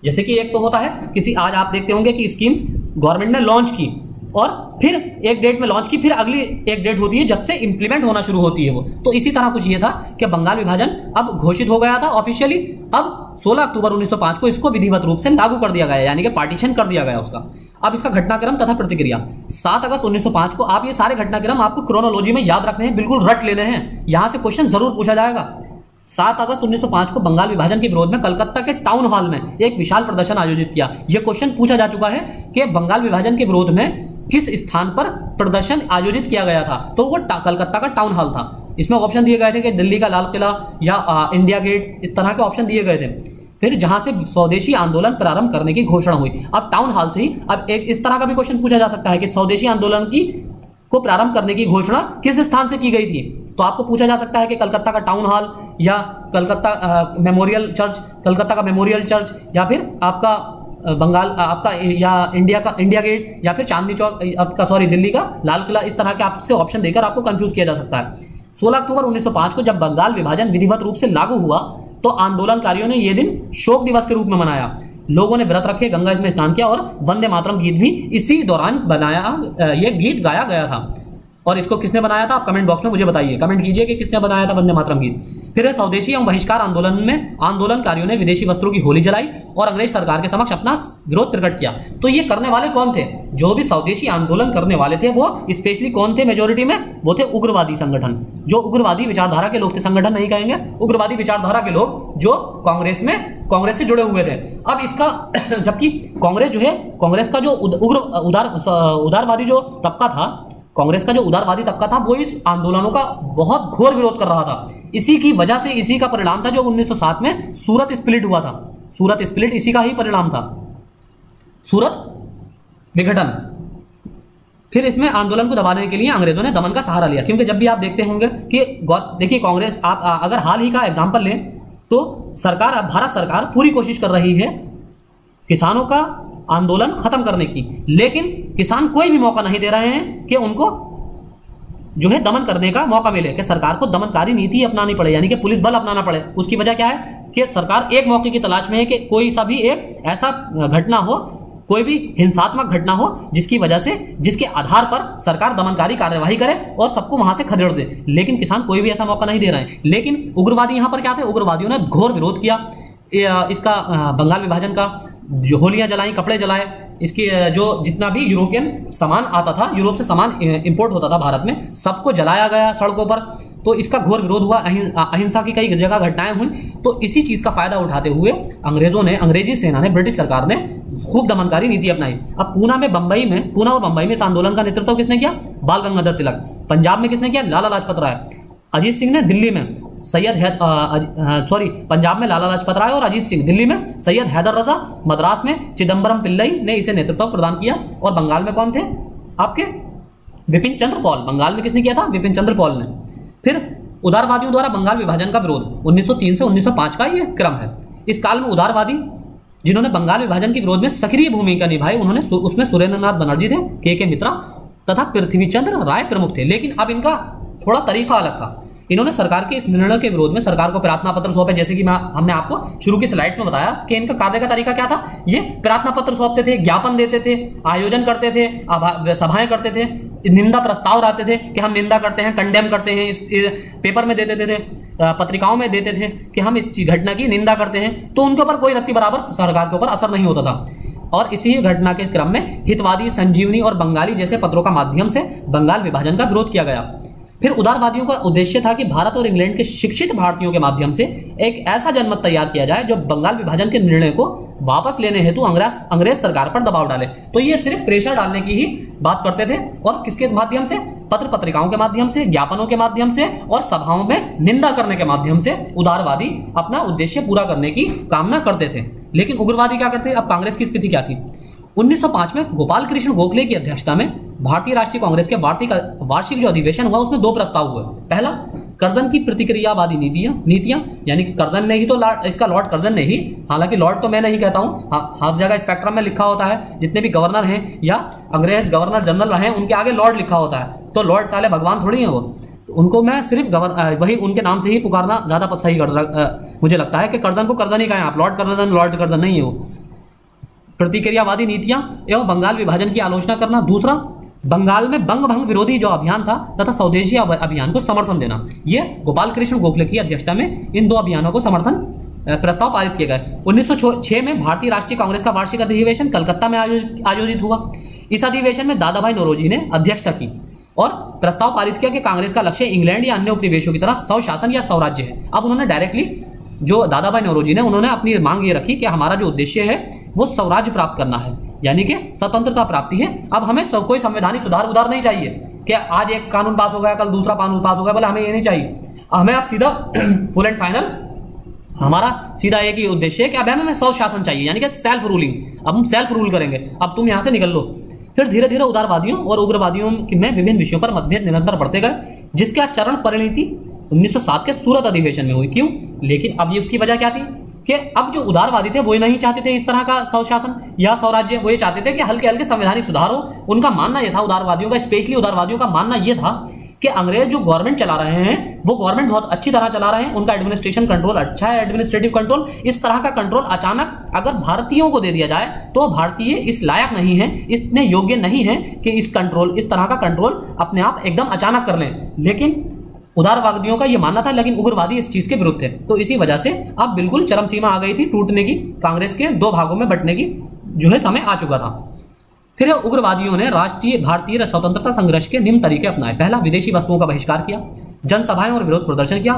जैसे कि एक तो होता है किसी, आज आप देखते होंगे कि स्कीम्स गवर्नमेंट ने लॉन्च की, और फिर एक डेट में लॉन्च की, फिर अगली एक डेट होती है जब से इंप्लीमेंट होना शुरू होती है वो। तो इसी तरह कुछ ये था कि बंगाल विभाजन अब घोषित हो गया था ऑफिशियली। अब 16 अक्टूबर 1905 को इसको विधिवत रूप से लागू कर दिया गया, यानी कि पार्टीशन कर दिया गया उसका। अब इसका घटनाक्रम तथा प्रतिक्रिया, 7 अगस्त 1905 को, आप ये सारे घटनाक्रम आपको क्रोनोलॉजी में याद रखने हैं, बिल्कुल रट लेने हैं, यहां से क्वेश्चन जरूर पूछा जाएगा। 7 अगस्त 1905 को बंगाल विभाजन के विरोध में कलकत्ता के टाउन हॉल में एक विशाल प्रदर्शन आयोजित किया। यह क्वेश्चन पूछा जा चुका है कि बंगाल विभाजन के विरोध में किस स्थान पर प्रदर्शन आयोजित किया गया था, तो वो कलकत्ता का टाउन हॉल था। इसमें ऑप्शन दिए गए थे कि दिल्ली का लाल किला या इंडिया गेट, इस तरह के ऑप्शन दिए गए थे। फिर जहां से स्वदेशी आंदोलन प्रारंभ करने की घोषणा हुई। अब टाउन हॉल से ही अब एक इस तरह का भी क्वेश्चन पूछा जा सकता है कि स्वदेशी आंदोलन को प्रारंभ करने की घोषणा किस स्थान से की गई थी। तो आपको पूछा जा सकता है कि कलकत्ता का टाउन हॉल, या कलकत्ता मेमोरियल चर्च, कलकत्ता का मेमोरियल चर्च, या फिर आपका बंगाल आपका या इंडिया गेट, या फिर चांदनी चौक आपका दिल्ली का लाल किला। इस तरह के आपसे ऑप्शन देकर आपको कंफ्यूज किया जा सकता है। 16 अक्टूबर 1905 को जब बंगाल विभाजन विधिवत रूप से लागू हुआ, तो आंदोलनकारियों ने यह दिन शोक दिवस के रूप में मनाया। लोगों ने व्रत रखे, गंगा में स्नान किया, और वंदे मातरम गीत भी इसी दौरान बनाया, यह गीत गाया गया था। और इसको किसने बनाया था, आप कमेंट बॉक्स में मुझे बताइए, कमेंट कीजिए कि किसने बनाया था वंदे मातरम गीत। फिर स्वदेशी एवं बहिष्कार आंदोलन में आंदोलनकारियों ने विदेशी वस्त्रों की होली जलाई और अंग्रेज सरकार के समक्ष अपना विरोध प्रकट किया। तो ये करने वाले कौन थे, जो भी स्वदेशी आंदोलन करने वाले थे वो स्पेशली कौन थे, मेजोरिटी में वो थे उग्रवादी संगठन, जो उग्रवादी विचारधारा के लोग थे, संगठन नहीं कहेंगे, उग्रवादी विचारधारा के लोग जो कांग्रेस से जुड़े हुए थे। अब इसका जबकि कांग्रेस जो है, कांग्रेस का जो उदारवादी जो तबका था, कांग्रेस का जो उदारवादी तबका था वो इस आंदोलनों का बहुत घोर विरोध कर रहा था। इसी की वजह से, इसी का परिणाम था जो 1907 में सूरत स्प्लिट हुआ था। सूरत स्प्लिट इसी का ही परिणाम था, सूरत विघटन। फिर इसमें आंदोलन को दबाने के लिए अंग्रेजों ने दमन का सहारा लिया, क्योंकि जब भी आप देखते होंगे कि देखिए कांग्रेस, आप अगर हाल ही का एग्जांपल लें तो सरकार, भारत सरकार पूरी कोशिश कर रही है किसानों का आंदोलन खत्म करने की, लेकिन किसान कोई भी मौका नहीं दे रहे हैं कि उनको जो है दमन करने का मौका मिले, कि सरकार को दमनकारी नीति अपनानी पड़े, यानी कि पुलिस बल अपनाना पड़े। उसकी वजह क्या है कि सरकार एक मौके की तलाश में है कि कोई सा भी एक ऐसा घटना हो, कोई भी हिंसात्मक घटना हो जिसकी वजह से, जिसके आधार पर सरकार दमनकारी कार्यवाही करे और सबको वहां से खदेड़ दे, लेकिन किसान कोई भी ऐसा मौका नहीं दे रहे हैं। लेकिन उग्रवादी यहां पर क्या थे, उग्रवादियों ने घोर विरोध किया इसका, बंगाल विभाजन का, जो होलियां जलाई, कपड़े जलाए, इसकी जो जितना भी यूरोपियन सामान आता था, यूरोप से सामान इंपोर्ट होता था भारत में, सबको जलाया गया सड़कों पर। तो इसका घोर विरोध हुआ, अहिंसा की कई जगह घटनाएं हुई। तो इसी चीज का फायदा उठाते हुए अंग्रेजी सेना ने, ब्रिटिश सरकार ने खूब दमनकारी नीति अपनाई। अब पूना और बंबई में इस आंदोलन का नेतृत्व किसने किया, बाल गंगाधर तिलक। पंजाब में किसने किया, लाला लाजपत राय। अजीत सिंह ने दिल्ली में, पंजाब में लाला लाजपत राय और अजीत सिंह, दिल्ली में सैयद हैदर रजा, मद्रास में चिदम्बरम पिल्लई ने इसे नेतृत्व प्रदान किया। और बंगाल में कौन थे आपके, विपिन चंद्र पॉल। बंगाल में किसने किया था, विपिन चंद्र पॉल ने। फिर उदारवादियों द्वारा बंगाल विभाजन का विरोध 1903 से 1905 का यह क्रम है। इस काल में उदारवादी जिन्होंने बंगाल विभाजन के विरोध में सक्रिय भूमिका निभाई, उन्होंने उसमें सुरेंद्रनाथ बनर्जी थे, के मित्रा तथा पृथ्वीचंद्र राय प्रमुख थे। लेकिन अब इनका थोड़ा तरीका अलग था। इन्होंने सरकार के इस निर्णय के विरोध में सरकार को प्रार्थना पत्र सौंपे, जैसे कि हमने आपको शुरू की स्लाइड्स में बताया कि इनका कार्य का तरीका क्या था। ये प्रार्थना पत्र सौंपते थे, ज्ञापन देते थे, आयोजन करते थे, सभाएं करते थे, निंदा प्रस्ताव लाते थे कि हम निंदा करते हैं, कंडेम करते हैं, इस पेपर में दे देते थे, पत्रिकाओं में देते थे कि हम इस घटना की निंदा करते हैं। तो उनके ऊपर कोई रत्ती बराबर सरकार के ऊपर असर नहीं होता था। और इसी घटना के क्रम में हितवादी, संजीवनी और बंगाली जैसे पत्रों का माध्यम से बंगाल विभाजन का विरोध किया गया। फिर उदारवादियों का उद्देश्य था कि भारत और इंग्लैंड के शिक्षित भारतीयों के माध्यम से एक ऐसा जनमत तैयार किया जाए जो बंगाल विभाजन के निर्णय को वापस लेने हेतु अंग्रेज सरकार पर दबाव डाले। तो ये सिर्फ प्रेशर डालने की ही बात करते थे, और किसके माध्यम से, पत्र पत्रिकाओं के माध्यम से, ज्ञापनों के माध्यम से और सभाओं में निंदा करने के माध्यम से उदारवादी अपना उद्देश्य पूरा करने की कामना करते थे। लेकिन उग्रवादी क्या करते? अब कांग्रेस की स्थिति क्या थी? 1905 में गोपाल कृष्ण गोखले की अध्यक्षता में भारतीय राष्ट्रीय कांग्रेस के वार्षिक जो अधिवेशन हुआ उसमें दो प्रस्ताव हुए। पहला, कर्जन की प्रतिक्रियावादी नीतियां, यानी कि कर्जन ने ही तो इसका लॉर्ड कर्जन ने ही, हालांकि लॉर्ड तो मैं नहीं कहता हूं, हर जगह स्पेक्ट्रम में लिखा होता है, जितने भी गवर्नर हैं या अंग्रेज गवर्नर जनरल रहे उनके आगे लॉर्ड लिखा होता है। तो लॉर्ड साले भगवान थोड़ी है वो, उनको मैं सिर्फ वही उनके नाम से ही पुकारना ज्यादा सही मुझे लगता है कि कर्जन को कर्जन ही कहें आप, लॉर्ड कर्जन नहीं है वो। प्रतिक्रियावादी नीतियां एवं बंगाल विभाजन की आलोचना करना। दूसरा, बंगाल में बंग भंग विरोधी जो अभियान था तथा स्वदेशी अभियान को समर्थन देना। ये गोपाल कृष्ण गोखले की अध्यक्षता में इन दो अभियानों को समर्थन प्रस्ताव पारित किए गए। 1906 में भारतीय राष्ट्रीय कांग्रेस का वार्षिक अधिवेशन कलकत्ता में आयोजित हुआ। इस अधिवेशन में दादा भाई नौरोजी ने अध्यक्षता की और प्रस्ताव पारित किया कि कांग्रेस का लक्ष्य इंग्लैंड या अन्य उपनिवेशों की तरह स्वशासन या स्वराज्य है। अब उन्होंने डायरेक्टली, जो दादा भाई नौरोजी ने, उन्होंने अपनी मांग ये रखी कि हमारा जो उद्देश्य है वो स्वराज्य प्राप्त करना है, यानी कि स्वतंत्रता प्राप्ति है। अब हमें कोई संवैधानिक सुधार उधार नहीं चाहिए कि आज एक कानून पास हो गया कल दूसरा कानून पास हो गया, बोले हमें ये नहीं चाहिए। हमें अब सीधा फुल एंड फाइनल हमारा सीधा एक ही उद्देश्य है कि अब हमें स्वशासन चाहिए, यानी कि सेल्फ रूलिंग। अब हम सेल्फ रूल करेंगे, अब तुम यहां से निकल लो। फिर धीरे धीरे उदारवादियों और उग्रवादियों में विभिन्न विषयों पर मतभेद निरंतर बढ़ते गए, जिसका चरण परिणति 1907 के सूरत अधिवेशन में हुई। क्यों? लेकिन अब ये उसकी वजह क्या थी कि अब जो उदारवादी थे वो नहीं चाहते थे इस तरह का स्वशासन या स्वराज्य, वो ये चाहते थे कि हल्के हल्के संवैधानिक सुधार हो। उनका मानना यह था, उदारवादियों का, स्पेशली उदारवादियों का मानना यह था कि अंग्रेज जो गवर्नमेंट चला रहे हैं वो गवर्नमेंट बहुत अच्छी तरह चला रहे हैं, उनका एडमिनिस्ट्रेशन कंट्रोल अच्छा है, एडमिनिस्ट्रेटिव कंट्रोल। इस तरह का कंट्रोल अचानक अगर भारतीयों को दे दिया जाए तो भारतीय इस लायक नहीं है, इतने योग्य नहीं है कि इस तरह का कंट्रोल अपने आप एकदम अचानक कर लें। लेकिन उदारवादियों का यह मानना था, लेकिन उग्रवादी इस चीज के विरुद्ध थे। तो इसी वजह से अब बिल्कुल चरम सीमा आ गई थी टूटने की, कांग्रेस के दो भागों में बंटने की जो है समय आ चुका था। फिर उग्रवादियों ने राष्ट्रीय भारतीय स्वतंत्रता संघर्ष के निम्न तरीके अपनाए। पहला, विदेशी वस्तुओं का बहिष्कार किया, जनसभाएं और विरोध प्रदर्शन किया,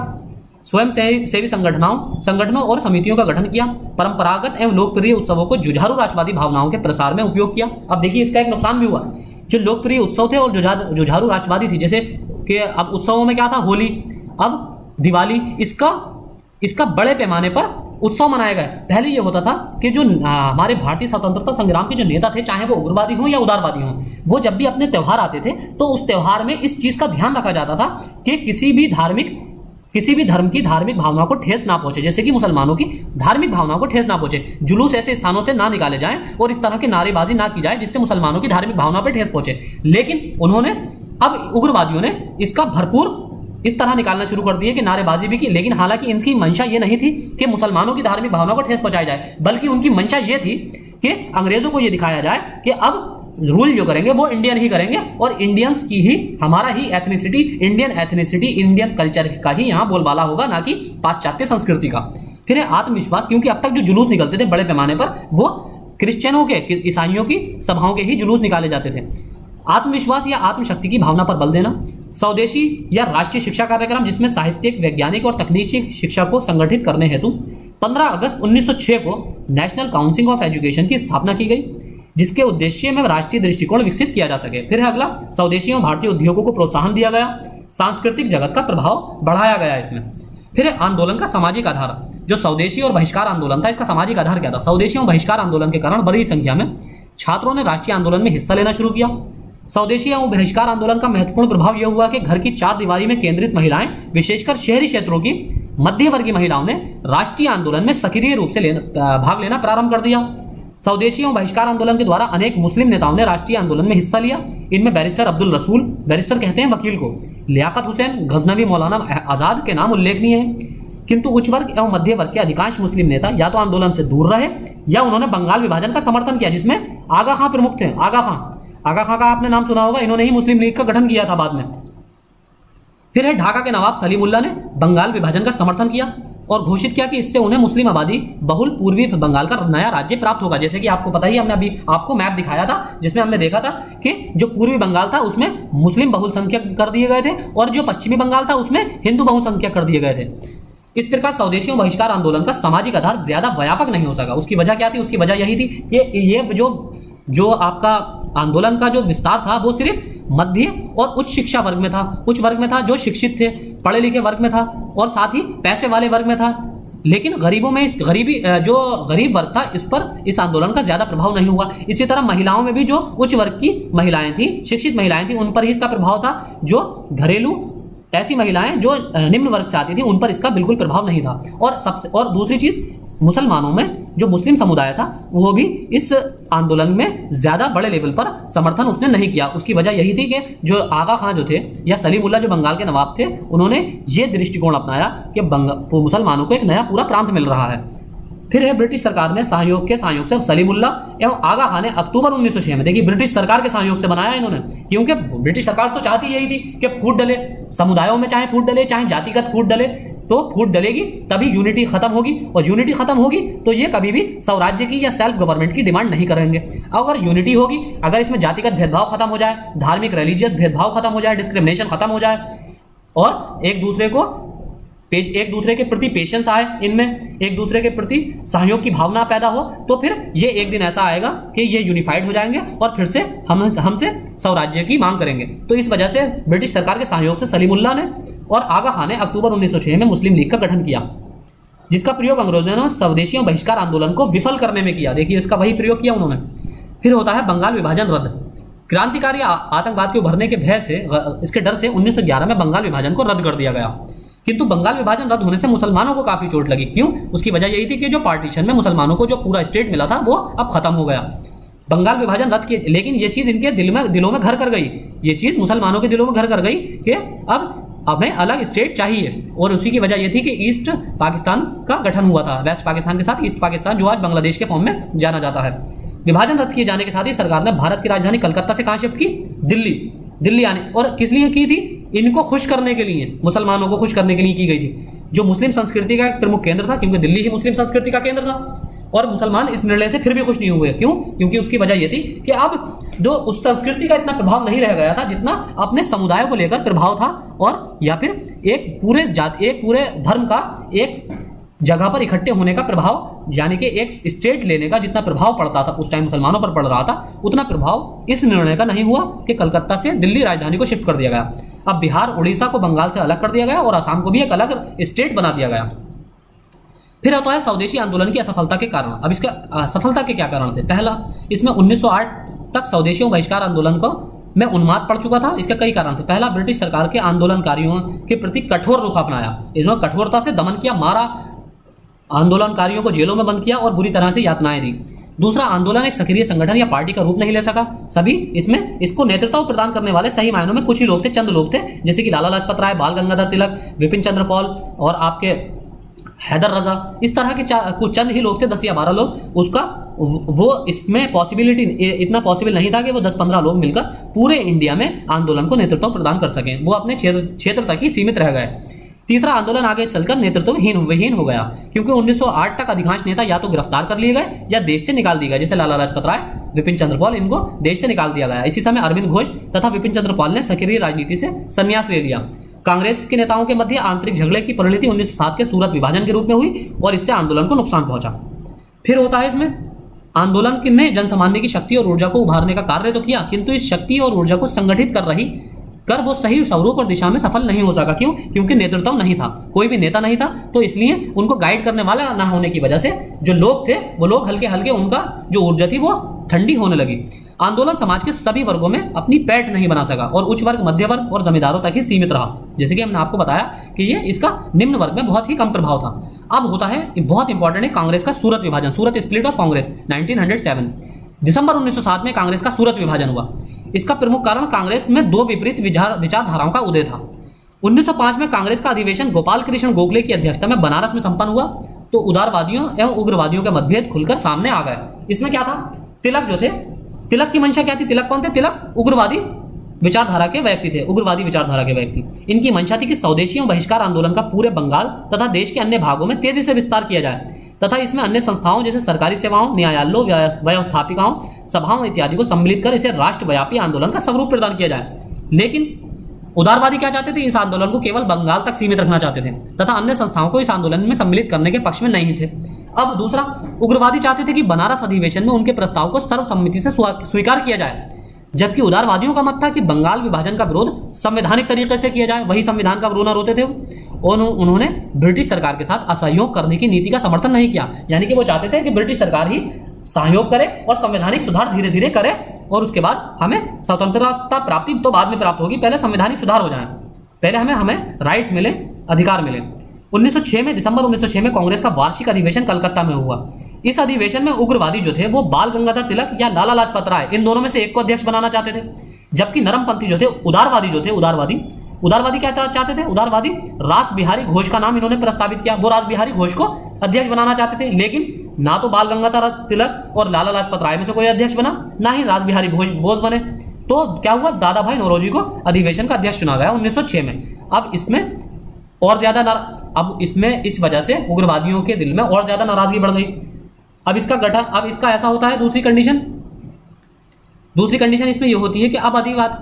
स्वयं सेवी संगठनों और समितियों का गठन किया, परंपरागत एवं लोकप्रिय उत्सवों को जुझारू राष्ट्रवादी भावनाओं के प्रसार में उपयोग किया। अब देखिए इसका एक नुकसान भी हुआ, जो लोकप्रिय उत्सव थे और जुझारू राष्ट्रवादी थी, जैसे कि अब उत्सवों में क्या था, होली, अब दिवाली, इसका बड़े पैमाने पर उत्सव मनाया गया। पहले ये होता था कि जो हमारे भारतीय स्वतंत्रता संग्राम के जो नेता थे, चाहे वो उग्रवादी हों या उदारवादी हों, वो जब भी अपने त्यौहार आते थे तो उस त्यौहार में इस चीज का ध्यान रखा जाता था कि किसी भी धर्म की धार्मिक भावनाओं को ठेस ना पहुंचे, जैसे कि मुसलमानों की धार्मिक भावनाओं को ठेस ना पहुंचे, जुलूस ऐसे स्थानों से ना निकाले जाएं और इस तरह की नारेबाजी ना की जाए जिससे मुसलमानों की धार्मिक भावनाओं पर ठेस पहुंचे। लेकिन अब उग्रवादियों ने इसका भरपूर इस तरह निकालना शुरू कर दिए कि नारेबाजी भी की, लेकिन हालांकि इनकी मंशा ये नहीं थी कि मुसलमानों की धार्मिक भावनाओं को ठेस पहुंचाया जाए, बल्कि उनकी मंशा ये थी कि अंग्रेजों को ये दिखाया जाए कि अब रूल जो करेंगे वो इंडियन ही करेंगे और इंडियंस की ही, हमारा ही एथनिसिटी, इंडियन कल्चर का ही यहाँ बोलबाला होगा, ना कि पाश्चात्य संस्कृति का। फिर है आत्मविश्वास, क्योंकि अब तक जो जुलूस निकलते थे बड़े पैमाने पर वो क्रिश्चियनों के, ईसाइयों की सभाओं के ही जुलूस निकाले जाते थे। आत्मविश्वास या आत्मशक्ति की भावना पर बल देना, स्वदेशी या राष्ट्रीय शिक्षा कार्यक्रम जिसमें साहित्यिक, वैज्ञानिक और तकनीकी शिक्षा को संगठित करने हेतु 15 अगस्त 1906 को नेशनल काउंसिल ऑफ एजुकेशन की स्थापना की गई, जिसके उद्देश्य में राष्ट्रीय दृष्टिकोण विकसित किया जा सके। फिर है अगला, स्वदेशी और भारतीय उद्योगों को प्रोत्साहन दिया गया, सांस्कृतिक जगत का प्रभाव बढ़ाया गया इसमें। फिर आंदोलन का सामाजिक आधार, जो स्वदेशी और बहिष्कार आंदोलन था, इसका सामाजिक आधार क्या था? स्वदेशी और बहिष्कार आंदोलन के कारण बड़ी संख्या में छात्रों ने राष्ट्रीय आंदोलन में हिस्सा लेना शुरू किया। स्वदेशी एवं बहिष्कार आंदोलन का महत्वपूर्ण प्रभाव यह हुआ कि घर की चार दीवारी में केंद्रित महिलाएं, विशेषकर शहरी क्षेत्रों की मध्यवर्गीय महिलाओं ने राष्ट्रीय आंदोलन में सक्रिय रूप से भाग लेना प्रारंभ कर दिया। स्वदेशी एवं बहिष्कार आंदोलन के द्वारा अनेक मुस्लिम नेताओं ने राष्ट्रीय आंदोलन में हिस्सा लिया। इनमें बैरिस्टर अब्दुल रसूल, बैरिस्टर कहते हैं वकील को, लियाकत हुसैन, गजनवी, मौलाना आजाद के नाम उल्लेखनीय हैं। किंतु उच्च वर्ग एवं मध्य वर्ग के अधिकांश मुस्लिम नेता या तो आंदोलन से दूर रहे या उन्होंने बंगाल विभाजन का समर्थन किया, जिसमें आगा खां प्रमुख थे। आगा खां का आपने नाम सुना होगा, इन्होंने ही मुस्लिम लीग का गठन किया था बाद में। फिर है ढाका के नवाब सलीमुल्लाह ने बंगाल विभाजन का समर्थन किया और घोषित किया कि इससे उन्हें मुस्लिम आबादी बहुल पूर्वी बंगाल का नया राज्य प्राप्त होगा। जैसे कि आपको पता ही, हमने अभी आपको मैप दिखाया था जिसमें हमने देखा था कि जो पूर्वी बंगाल था उसमें मुस्लिम बहुसंख्यक कर दिए गए थे और जो पश्चिमी बंगाल था उसमें हिंदू बहुसंख्यक कर दिए गए थे। इस प्रकार स्वदेशी बहिष्कार आंदोलन का सामाजिक आधार ज्यादा व्यापक नहीं हो सका। उसकी वजह क्या थी? उसकी वजह यही थी कि ये जो आपका आंदोलन का जो विस्तार था वो सिर्फ मध्य और उच्च शिक्षा वर्ग में था, उच्च वर्ग में था, जो शिक्षित थे, पढ़े लिखे वर्ग में था और साथ ही पैसे वाले वर्ग में था। लेकिन गरीबों में जो गरीब वर्ग था इस पर इस आंदोलन का ज्यादा प्रभाव नहीं हुआ। इसी तरह महिलाओं में भी जो उच्च वर्ग की महिलाएं थी, शिक्षित महिलाएं थी, उन पर ही इसका प्रभाव था। जो घरेलू ऐसी महिलाएं जो निम्न वर्ग से आती थी उन पर इसका बिल्कुल प्रभाव नहीं था। और दूसरी चीज, मुसलमानों में जो मुस्लिम समुदाय था वो भी इस आंदोलन में ज्यादा बड़े लेवल पर समर्थन उसने नहीं किया। उसकी वजह यही थी कि जो आगा खां जो थे या सलीमुल्लाह जो बंगाल के नवाब थे, उन्होंने ये दृष्टिकोण अपनाया कि मुसलमानों को एक नया पूरा प्रांत मिल रहा है। फिर है ब्रिटिश सरकार ने सहयोग से सलीमुल्लाह एवं आगा खां ने अक्टूबर 1906 में, देखिए ब्रिटिश सरकार के सहयोग से बनाया इन्होंने, क्योंकि ब्रिटिश सरकार तो चाहती यही थी कि फूट डले समुदायों में, चाहे फूट डले चाहे जातिगत फूट डले, तो फूट डलेगी तभी यूनिटी खत्म होगी, और यूनिटी खत्म होगी तो ये कभी भी स्वराज्य की या सेल्फ गवर्नमेंट की डिमांड नहीं करेंगे। अगर यूनिटी होगी, अगर इसमें जातिगत भेदभाव खत्म हो जाए, धार्मिक रिलीजियस भेदभाव खत्म हो जाए, डिस्क्रिमिनेशन खत्म हो जाए और एक दूसरे के प्रति पेशेंस आए, इनमें एक दूसरे के प्रति सहयोग की भावना पैदा हो, तो फिर ये एक दिन ऐसा आएगा कि ये यूनिफाइड हो जाएंगे और फिर से हमसे स्वराज्य की मांग करेंगे। तो इस वजह से ब्रिटिश सरकार के सहयोग से सलीमुल्लाह ने और आगा खां ने अक्टूबर 1906 में मुस्लिम लीग का गठन किया, जिसका प्रयोग अंग्रेजों ने स्वदेशियों बहिष्कार आंदोलन को विफल करने में किया। देखिए इसका वही प्रयोग किया उन्होंने। फिर होता है बंगाल विभाजन रद्द। क्रांतिकारी आतंकवाद के उभरने के भय से, इसके डर से 1911 में बंगाल विभाजन को रद्द कर दिया गया। किंतु बंगाल विभाजन रद्द होने से मुसलमानों को काफी चोट लगी। क्यों? उसकी वजह यही थी कि जो पार्टीशन में मुसलमानों को जो पूरा स्टेट मिला था वो अब खत्म हो गया। बंगाल विभाजन रद्द किए, लेकिन ये चीज इनके दिलों में घर कर गई, ये चीज मुसलमानों के दिलों में घर कर गई कि अब हमें अलग स्टेट चाहिए। और उसी की वजह यह थी कि ईस्ट पाकिस्तान का गठन हुआ था, वेस्ट पाकिस्तान के साथ ईस्ट पाकिस्तान, जो आज बांग्लादेश के फॉर्म में जाना जाता है। विभाजन रद्द किए जाने के साथ ही सरकार ने भारत की राजधानी कलकत्ता से कहां शिफ्ट की? दिल्ली आने, और किस लिए की थी? इनको खुश करने के लिए, मुसलमानों को खुश करने के लिए की गई थी, जो मुस्लिम संस्कृति का एक प्रमुख केंद्र था, क्योंकि दिल्ली ही मुस्लिम संस्कृति का केंद्र था। और मुसलमान इस निर्णय से फिर भी खुश नहीं हुए। क्यों? क्योंकि उसकी वजह यह थी कि अब जो उस संस्कृति का इतना प्रभाव नहीं रह गया था जितना अपने समुदाय को लेकर प्रभाव था, और या फिर एक पूरे धर्म का एक जगह पर इकट्ठे होने का प्रभाव, यानी कि एक स्टेट लेने का जितना प्रभाव पड़ता था उस टाइम मुसलमानों पर पड़ रहा था, उतना प्रभाव इस निर्णय का नहीं हुआ कि कलकत्ता से दिल्ली राजधानी को शिफ्ट कर दिया गया। अब बिहार, उड़ीसा को बंगाल से अलग कर दिया गया और असम को भी एक अलग स्टेट बना दिया गया। फिर आता है स्वदेशी आंदोलन की असफलता के कारण। अब इसका असफलता के क्या कारण थे? पहला, इसमें 1908 तक स्वदेशियों बहिष्कार आंदोलन को में उन्माद पड़ चुका था। इसके कई कारण थे। पहला, ब्रिटिश सरकार के आंदोलनकारियों के प्रति कठोर रुख अपनाया, इन्होंने कठोरता से दमन किया, मारा, आंदोलनकारियों को जेलों में बंद किया और बुरी तरह से यातनाएं दी। दूसरा, आंदोलन एक सक्रिय संगठन या पार्टी का रूप नहीं ले सका। सभी इसको नेतृत्व प्रदान करने वाले सही मायनों में कुछ ही लोग थे, चंद लोग थे, जैसे कि लाला लाजपत राय, बाल गंगाधर तिलक, विपिन चंद्र पॉल और आपके हैदर रजा, इस तरह के कुछ चंद ही लोग थे, 10 या 12 लोग। उसका वो इसमें पॉसिबिलिटी इतना पॉसिबल नहीं था कि वो 10-15 लोग मिलकर पूरे इंडिया में आंदोलन को नेतृत्व प्रदान कर सकें। वो अपने क्षेत्र तक ही सीमित रह गए। तीसरा, आंदोलन आगे चलकर नेतृत्वहीन हो गया, क्योंकि 1908 तक अधिकांश नेता या तो गिरफ्तार कर लिए गए या देश से निकाल दिए गए, जैसे लाला लाजपत राय, विपिन चंद्र पॉल, इनको देश से निकाल दिया गया। इसी समय अरविंद घोष तथा विपिन चंद्र पॉल ने सक्रिय राजनीति से संन्यास ले लिया। कांग्रेस के नेताओं के मध्य आंतरिक झगड़े की परिणति 1907 के सूरत विभाजन के रूप में हुई और इससे आंदोलन को नुकसान पहुंचा। फिर होता है इसमें, आंदोलन ने जनसामान्य की शक्ति और ऊर्जा को उभारने का कार्य तो किया, किंतु इस शक्ति और ऊर्जा को संगठित कर वो सही स्वरूप और दिशा में सफल नहीं हो सका। क्यों? क्योंकि नेतृत्व नहीं था, कोई भी नेता नहीं था, तो इसलिए उनको गाइड करने वाला ना होने की वजह से जो लोग थे वो लोग हल्के हल्के, उनका जो ऊर्जा थी वो ठंडी होने लगी। आंदोलन समाज के सभी वर्गों में अपनी पैठ नहीं बना सका और उच्च वर्ग, मध्य वर्ग और जमींदारों तक ही सीमित रहा। जैसे कि हमने आपको बताया कि ये इसका निम्न वर्ग में बहुत ही कम प्रभाव था। अब होता है, बहुत इंपॉर्टेंट है, कांग्रेस का सूरत विभाजन, सूरत स्प्लिट ऑफ कांग्रेस 1907। दिसंबर 1907 में कांग्रेस का सूरत विभाजन हुआ। इसका प्रमुख कारण कांग्रेस में दो विपरीत विचारधाराओं का उदय था। 1905 में कांग्रेस का अधिवेशन गोपाल कृष्ण गोखले की अध्यक्षता में बनारस में संपन्न हुआ, तो उदारवादियों एवं उग्रवादियों के मतभेद खुलकर सामने आ गए। इसमें क्या था? तिलक जो थे, तिलक की मंशा क्या थी? तिलक कौन थे? तिलक उग्रवादी विचारधारा के व्यक्ति थे, उग्रवादी विचारधारा के व्यक्ति। इनकी मंशा थी कि स्वदेशियों बहिष्कार आंदोलन का पूरे बंगाल तथा देश के अन्य भागों में तेजी से विस्तार किया जाए तथा इसमें अन्य संस्थाओं जैसे सरकारी सेवाओं, न्यायालयों, व्यवस्थापिकाओं, सभाओं इत्यादि को सम्मिलित कर इसे राष्ट्रव्यापी आंदोलन का स्वरूप प्रदान किया जाए। लेकिन उदारवादी क्या चाहते थे? इस आंदोलन को केवल बंगाल तक सीमित रखना चाहते थे तथा अन्य संस्थाओं को इस आंदोलन में सम्मिलित करने के पक्ष में नहीं थे। अब दूसरा, उग्रवादी चाहते थे कि बनारस अधिवेशन में उनके प्रस्ताव को सर्वसम्मति से स्वीकार किया जाए, जबकि उदारवादियों का मत था कि बंगाल विभाजन का विरोध संवैधानिक तरीके से किया जाए। वही संविधान का विरोध होते थे और उन्होंने ब्रिटिश सरकार के साथ असहयोग करने की नीति का समर्थन नहीं किया। यानी कि वो चाहते थे कि ब्रिटिश सरकार ही सहयोग करे और संवैधानिक सुधार धीरे धीरे करे और उसके बाद हमें स्वतंत्रता प्राप्ति तो बाद में प्राप्त होगी, पहले संवैधानिक सुधार हो जाए, पहले हमें राइट्स मिले, अधिकार मिले। 1906 में, दिसंबर 1906 में कांग्रेस का वार्षिक अधिवेशन कलकत्ता में हुआ। इस अधिवेशन में उग्रवादी जो थे वो बाल गंगाधर तिलक या लाला लाजपत राय, इन दोनों में से एक को अध्यक्ष बनाना चाहते थे, जबकि नरमपंथी जो थे, उदारवादी क्या चाहते थे? उदारवादी रास बिहारी घोष का नाम इन्होंने प्रस्तावित किया, वो रास बिहारी घोष को अध्यक्ष बनाना चाहते थे। लेकिन ना तो बाल गंगाधर तिलक और लाला लाजपत राय में से कोई अध्यक्ष बना, ना ही रास बिहारी घोष बने। तो क्या हुआ? दादा भाई नौरोजी को अधिवेशन का अध्यक्ष चुना गया 1906 में। अब इसमें इस वजह से उग्रवादियों के दिल में और ज्यादा नाराजगी बढ़ गई। अब इसका ऐसा होता है, दूसरी कंडीशन इसमें यह होती है कि अब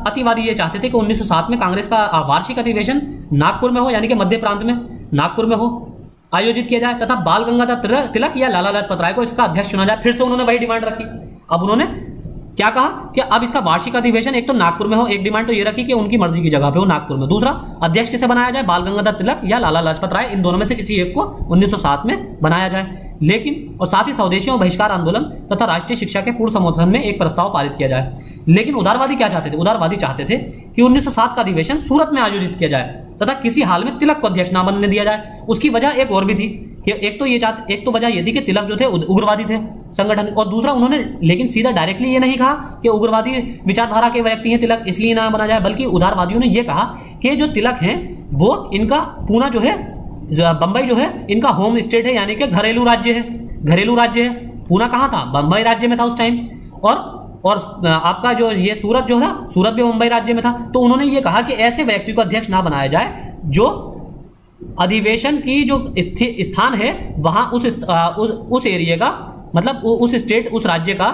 अतिवादी ये चाहते थे कि 1907 में कांग्रेस का वार्षिक अधिवेशन नागपुर में हो, यानी कि मध्य प्रांत में नागपुर में हो, आयोजित किया जाए तथा बाल गंगाधर तिलक या लाला लाजपत राय को इसका अध्यक्ष चुना जाए। फिर से उन्होंने वही डिमांड रखी। अब उन्होंने क्या कहा कि अब इसका वार्षिक अधिवेशन एक तो नागपुर में हो, एक डिमांड तो ये रखी कि उनकी मर्जी की जगह पे हो नागपुर में। दूसरा, अध्यक्ष किसे बनाया जाए? बाल गंगाधर तिलक या लाला लाजपत राय, इन दोनों में से किसी एक को 1907 में बनाया जाए। लेकिन और साथ ही स्वदेशियों बहिष्कार आंदोलन तथा राष्ट्रीय शिक्षा के पूर्ण समर्थन में एक प्रस्ताव पारित किया जाए। लेकिन उदारवादी क्या चाहते थे? उदारवादी चाहते थे कि 1907 का अधिवेशन सूरत में आयोजित किया जाए तथा किसी हाल में तिलक को अध्यक्ष न बनने दिया जाए। उसकी वजह एक और भी थी कि एक तो वजह यह थी कि तिलक जो थे उग्रवादी थे संगठन। और दूसरा उन्होंने लेकिन सीधा डायरेक्टली ये नहीं कहा कि उग्रवादी विचारधारा के व्यक्ति हैं तिलक इसलिए ना बना जाए, बल्कि उदारवादियों ने ये कहा कि जो तिलक हैं वो इनका पूना जो है बंबई जो है इनका होम स्टेट है, यानी कि घरेलू राज्य है। घरेलू राज्य है, पूना कहाँ था? बंबई राज्य में था उस टाइम। और आपका जो ये सूरत जो था, सूरत भी मुंबई राज्य में था। तो उन्होंने ये कहा कि ऐसे व्यक्ति को अध्यक्ष ना बनाया जाए जो अधिवेशन की जो स्थान है वहां उस एरिया का, मतलब उस स्टेट, उस राज्य का,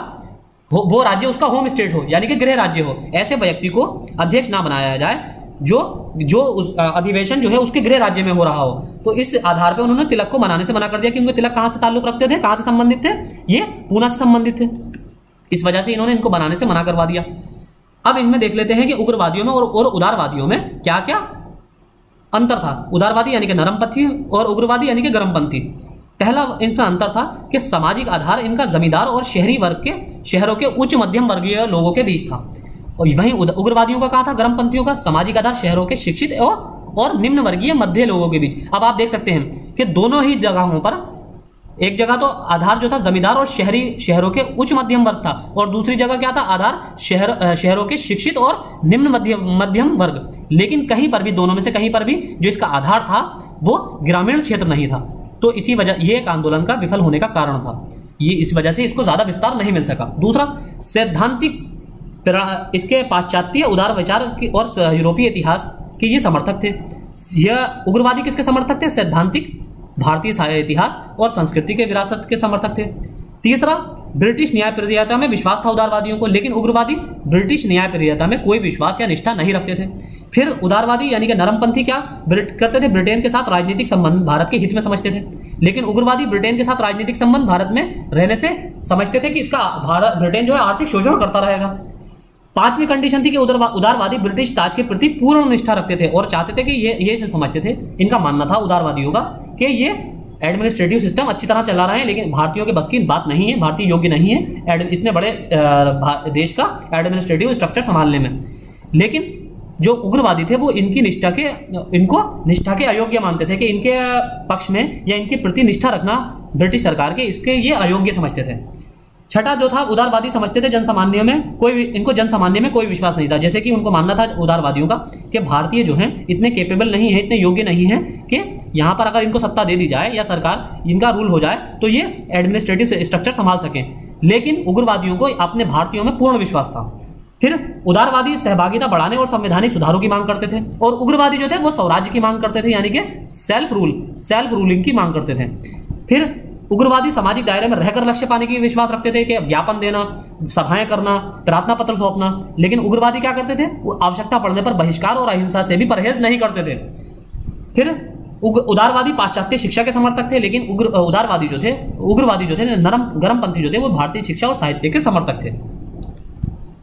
वो राज्य उसका होम स्टेट हो, यानी कि गृह राज्य हो। ऐसे व्यक्ति को अध्यक्ष ना बनाया जाए जो उस अधिवेशन जो है उसके गृह राज्य में हो रहा हो। तो इस आधार पर उन्होंने तिलक को बनाने से मना कर दिया, क्योंकि तिलक कहां से ताल्लुक रखते थे, कहां से संबंधित थे? ये पूना से संबंधित थे। इस वजह से इन्होंने इनको बनाने से मना करवा दिया। अब इसमें देख लेते हैं कि उग्रवादियों में और उदारवादियों में क्या क्या अंतर था। उदारवादी यानी कि नरमपंथी और उग्रवादी यानी कि गर्मपंथी। पहला इनका अंतर था कि सामाजिक आधार इनका जमींदार और शहरी वर्ग के, शहरों के उच्च मध्यम वर्गीय लोगों के बीच था। और वहीं उग्रवादियों का कहा था, गर्मपंथियों का सामाजिक आधार शहरों के शिक्षित और निम्न वर्गीय मध्य लोगों के बीच। अब आप देख सकते हैं कि दोनों ही जगहों पर, एक जगह तो आधार जो था जमींदार और शहरों के उच्च मध्यम वर्ग था, और दूसरी जगह क्या था? आधार शहरों के शिक्षित और निम्न मध्यम वर्ग। लेकिन कहीं पर भी, दोनों में से कहीं पर भी जो इसका आधार था वो ग्रामीण क्षेत्र नहीं था। तो इसी वजह, ये एक आंदोलन का विफल होने का कारण था। ये इस वजह से इसको ज्यादा विस्तार नहीं मिल सका। दूसरा, सैद्धांतिक, इसके पाश्चात्य उदार विचार की और यूरोपीय इतिहास के ये समर्थक थे। यह उग्रवादी किसके समर्थक थे? सैद्धांतिक भारतीय इतिहास और संस्कृति के विरासत के समर्थक थे। तीसरा, ब्रिटिश न्याय प्रियता में विश्वास था उदारवादियों को, लेकिन उग्रवादी ब्रिटिश न्याय प्रियता में कोई विश्वास या निष्ठा नहीं रखते थे। फिर उदारवादी यानी कि नरमपंथी क्या करते थे? ब्रिटेन के साथ राजनीतिक संबंध भारत के हित में समझते थे। लेकिन उग्रवादी ब्रिटेन के साथ राजनीतिक संबंध भारत में रहने से समझते थे कि इसका ब्रिटेन जो है आर्थिक शोषण करता रहेगा। पांचवी कंडीशन थी कि उदारवादी ब्रिटिश ताज के प्रति पूर्ण निष्ठा रखते थे और चाहते थे कि ये समझते थे, इनका मानना था उदारवादियों का कि ये एडमिनिस्ट्रेटिव सिस्टम अच्छी तरह चला रहे हैं, लेकिन भारतीयों के बस की बात नहीं है, भारतीय योग्य नहीं है इतने बड़े देश का एडमिनिस्ट्रेटिव स्ट्रक्चर संभालने में। लेकिन जो उग्रवादी थे वो इनको निष्ठा के अयोग्य मानते थे, कि इनके पक्ष में या इनके प्रति निष्ठा रखना ब्रिटिश सरकार के, इसके ये अयोग्य समझते थे। छठा जो था, उदारवादी समझते थे इनको जनसामान्य में कोई विश्वास नहीं था। जैसे कि उनको मानना था उदारवादियों का कि भारतीय जो हैं इतने कैपेबल नहीं है, इतने योग्य नहीं है कि यहाँ पर अगर इनको सत्ता दे दी जाए या सरकार इनका रूल हो जाए तो ये एडमिनिस्ट्रेटिव स्ट्रक्चर संभाल सकें। लेकिन उग्रवादियों को अपने भारतीयों में पूर्ण विश्वास था। फिर उदारवादी सहभागिता बढ़ाने और संवैधानिक सुधारों की मांग करते थे, और उग्रवादी जो थे वो स्वराज्य की मांग करते थे, यानी कि सेल्फ रूलिंग की मांग करते थे। फिर उग्रवादी सामाजिक दायरे में रहकर लक्ष्य पाने की विश्वास रखते थे, कि ज्ञापन देना, सभाएं करना, प्रार्थना पत्र सौंपना। लेकिन उग्रवादी क्या करते थे? वो आवश्यकता पड़ने पर बहिष्कार और अहिंसा से भी परहेज नहीं करते थे। फिर उदारवादी पाश्चात्य शिक्षा के समर्थक थे, लेकिन उग्रवादी जो थे गर्मपंथी जो थे वो भारतीय शिक्षा और साहित्य के समर्थक थे।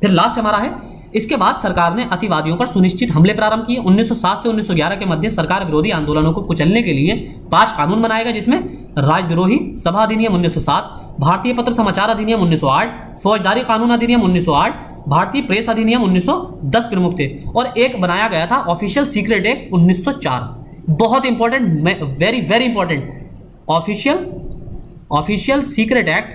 फिर लास्ट हमारा है, इसके बाद सरकार ने अतिवादियों पर सुनिश्चित हमले प्रारंभ किए। 1907 से 1911 के मध्य सरकार विरोधी आंदोलनों को कुचलने के लिए 5 कानून बनाए गए, जिसमें राजद्रोही सभा अधिनियम 1907, भारतीय पत्र समाचार अधिनियम 1908, फौजदारी कानून अधिनियम 1908, भारतीय प्रेस अधिनियम 1910 प्रमुख थे। और एक बनाया गया था ऑफिशियल सीक्रेट एक्ट 1904। बहुत important, very very important, official secret act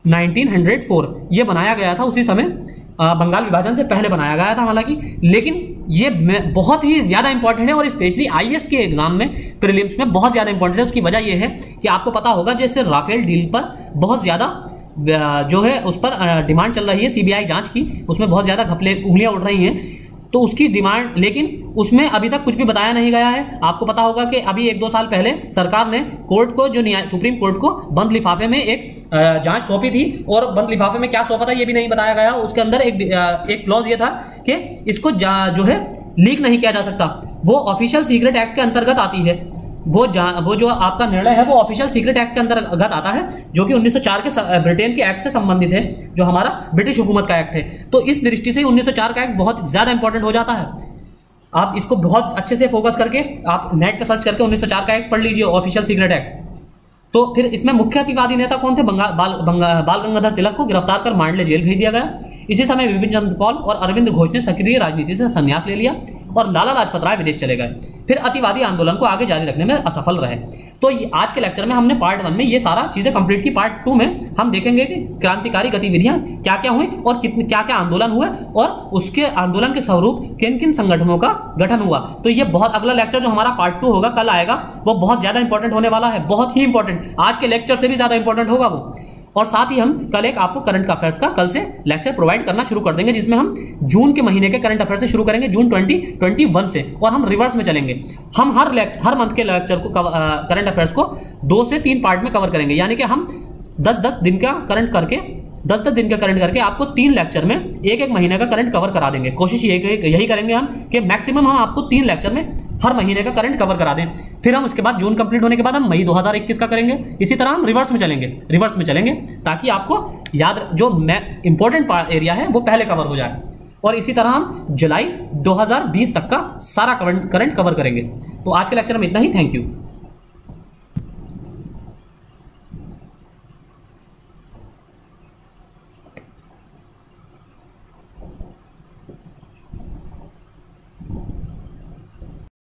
1904 ये बनाया गया था। उसी समय बंगाल विभाजन से पहले बनाया गया था हालांकि, लेकिन ये बहुत ही ज्यादा इंपॉर्टेंट है और स्पेशली आईएएस के एग्जाम में, प्रीलिम्स में बहुत ज्यादा इंपॉर्टेंट है। उसकी वजह यह है कि आपको पता होगा जैसे राफेल डील पर बहुत ज्यादा जो है उस पर डिमांड चल रही है सीबीआई जांच की, उसमें बहुत ज्यादा उंगलियां उठ रही हैं, तो उसकी डिमांड, लेकिन उसमें अभी तक कुछ भी बताया नहीं गया है। आपको पता होगा कि अभी 1-2 साल पहले सरकार ने कोर्ट को, जो सुप्रीम कोर्ट को बंद लिफाफे में एक जांच सौंपी थी, और बंद लिफाफे में क्या सौंपा था ये भी नहीं बताया गया। उसके अंदर एक क्लॉज ये था कि इसको जो है लीक नहीं किया जा सकता। वो ऑफिशियल सीक्रेट एक्ट के अंतर्गत आती है। वो जो आपका निर्णय है वो ऑफिशियल सीक्रेट एक्ट के अंतर्गत आता है, जो कि 1904 के ब्रिटेन के एक्ट से संबंधित है, जो हमारा ब्रिटिश हुकूमत का एक्ट है। तो इस दृष्टि से 1904 का एक्ट बहुत ज्यादा इंपॉर्टेंट हो जाता है। आप इसको बहुत अच्छे से फोकस करके आप नेट पर सर्च करके 1904 का एक्ट पढ़ लीजिए, ऑफिशियल सीक्रेट एक्ट। तो फिर इसमें मुख्य अतिवादी नेता कौन थे? बाल गंगाधर तिलक को गिरफ्तार कर मांडले जेल भेज दिया गया। इसी समय विपिन चंद्र पॉल और अरविंद घोष ने सक्रिय राजनीति से संन्यास ले लिया और लाला लाजपत राय विदेश चले गए, फिर अतिवादी आंदोलन को आगे जारी रखने में असफल रहे। तो आज के लेक्चर में हमने पार्ट 1 में ये सारा चीजें कंप्लीट की। पार्ट 2 में हम देखेंगे कि क्रांतिकारी गतिविधियां क्या क्या हुई और क्या क्या आंदोलन हुए और उसके आंदोलन के स्वरूप किन किन संगठनों का गठन हुआ। तो ये बहुत अगला लेक्चर जो हमारा पार्ट 2 होगा, कल आएगा, वो बहुत ज्यादा इंपॉर्टेंट होने वाला है, बहुत ही इंपॉर्टेंट, आज के लेक्चर से भी ज्यादा इंपॉर्टेंट होगा वो। और साथ ही हम कल एक आपको करंट अफेयर्स का कल से लेक्चर प्रोवाइड करना शुरू कर देंगे, जिसमें हम जून के महीने के करंट अफेयर्स से शुरू करेंगे, जून 2021 से, और हम रिवर्स में चलेंगे। हम हर मंथ के लेक्चर को करंट अफेयर्स को 2 से 3 पार्ट में कवर करेंगे, यानी कि हम 10-10 दिन का करंट करके 10-10 दिन का करंट करके आपको 3 लेक्चर में एक महीने का करंट कवर करा देंगे। कोशिश यही करेंगे हम कि मैक्सिमम हम आपको 3 लेक्चर में हर महीने का करंट कवर करा दें। फिर हम उसके बाद जून कंप्लीट होने के बाद हम मई 2021 का करेंगे। इसी तरह हम रिवर्स में चलेंगे ताकि आपको याद जो इंपॉर्टेंट एरिया है वो पहले कवर हो जाए। और इसी तरह हम जुलाई 2020 तक का सारा करंट कवर करेंगे। तो आज के लेक्चर में इतना ही। Thank you.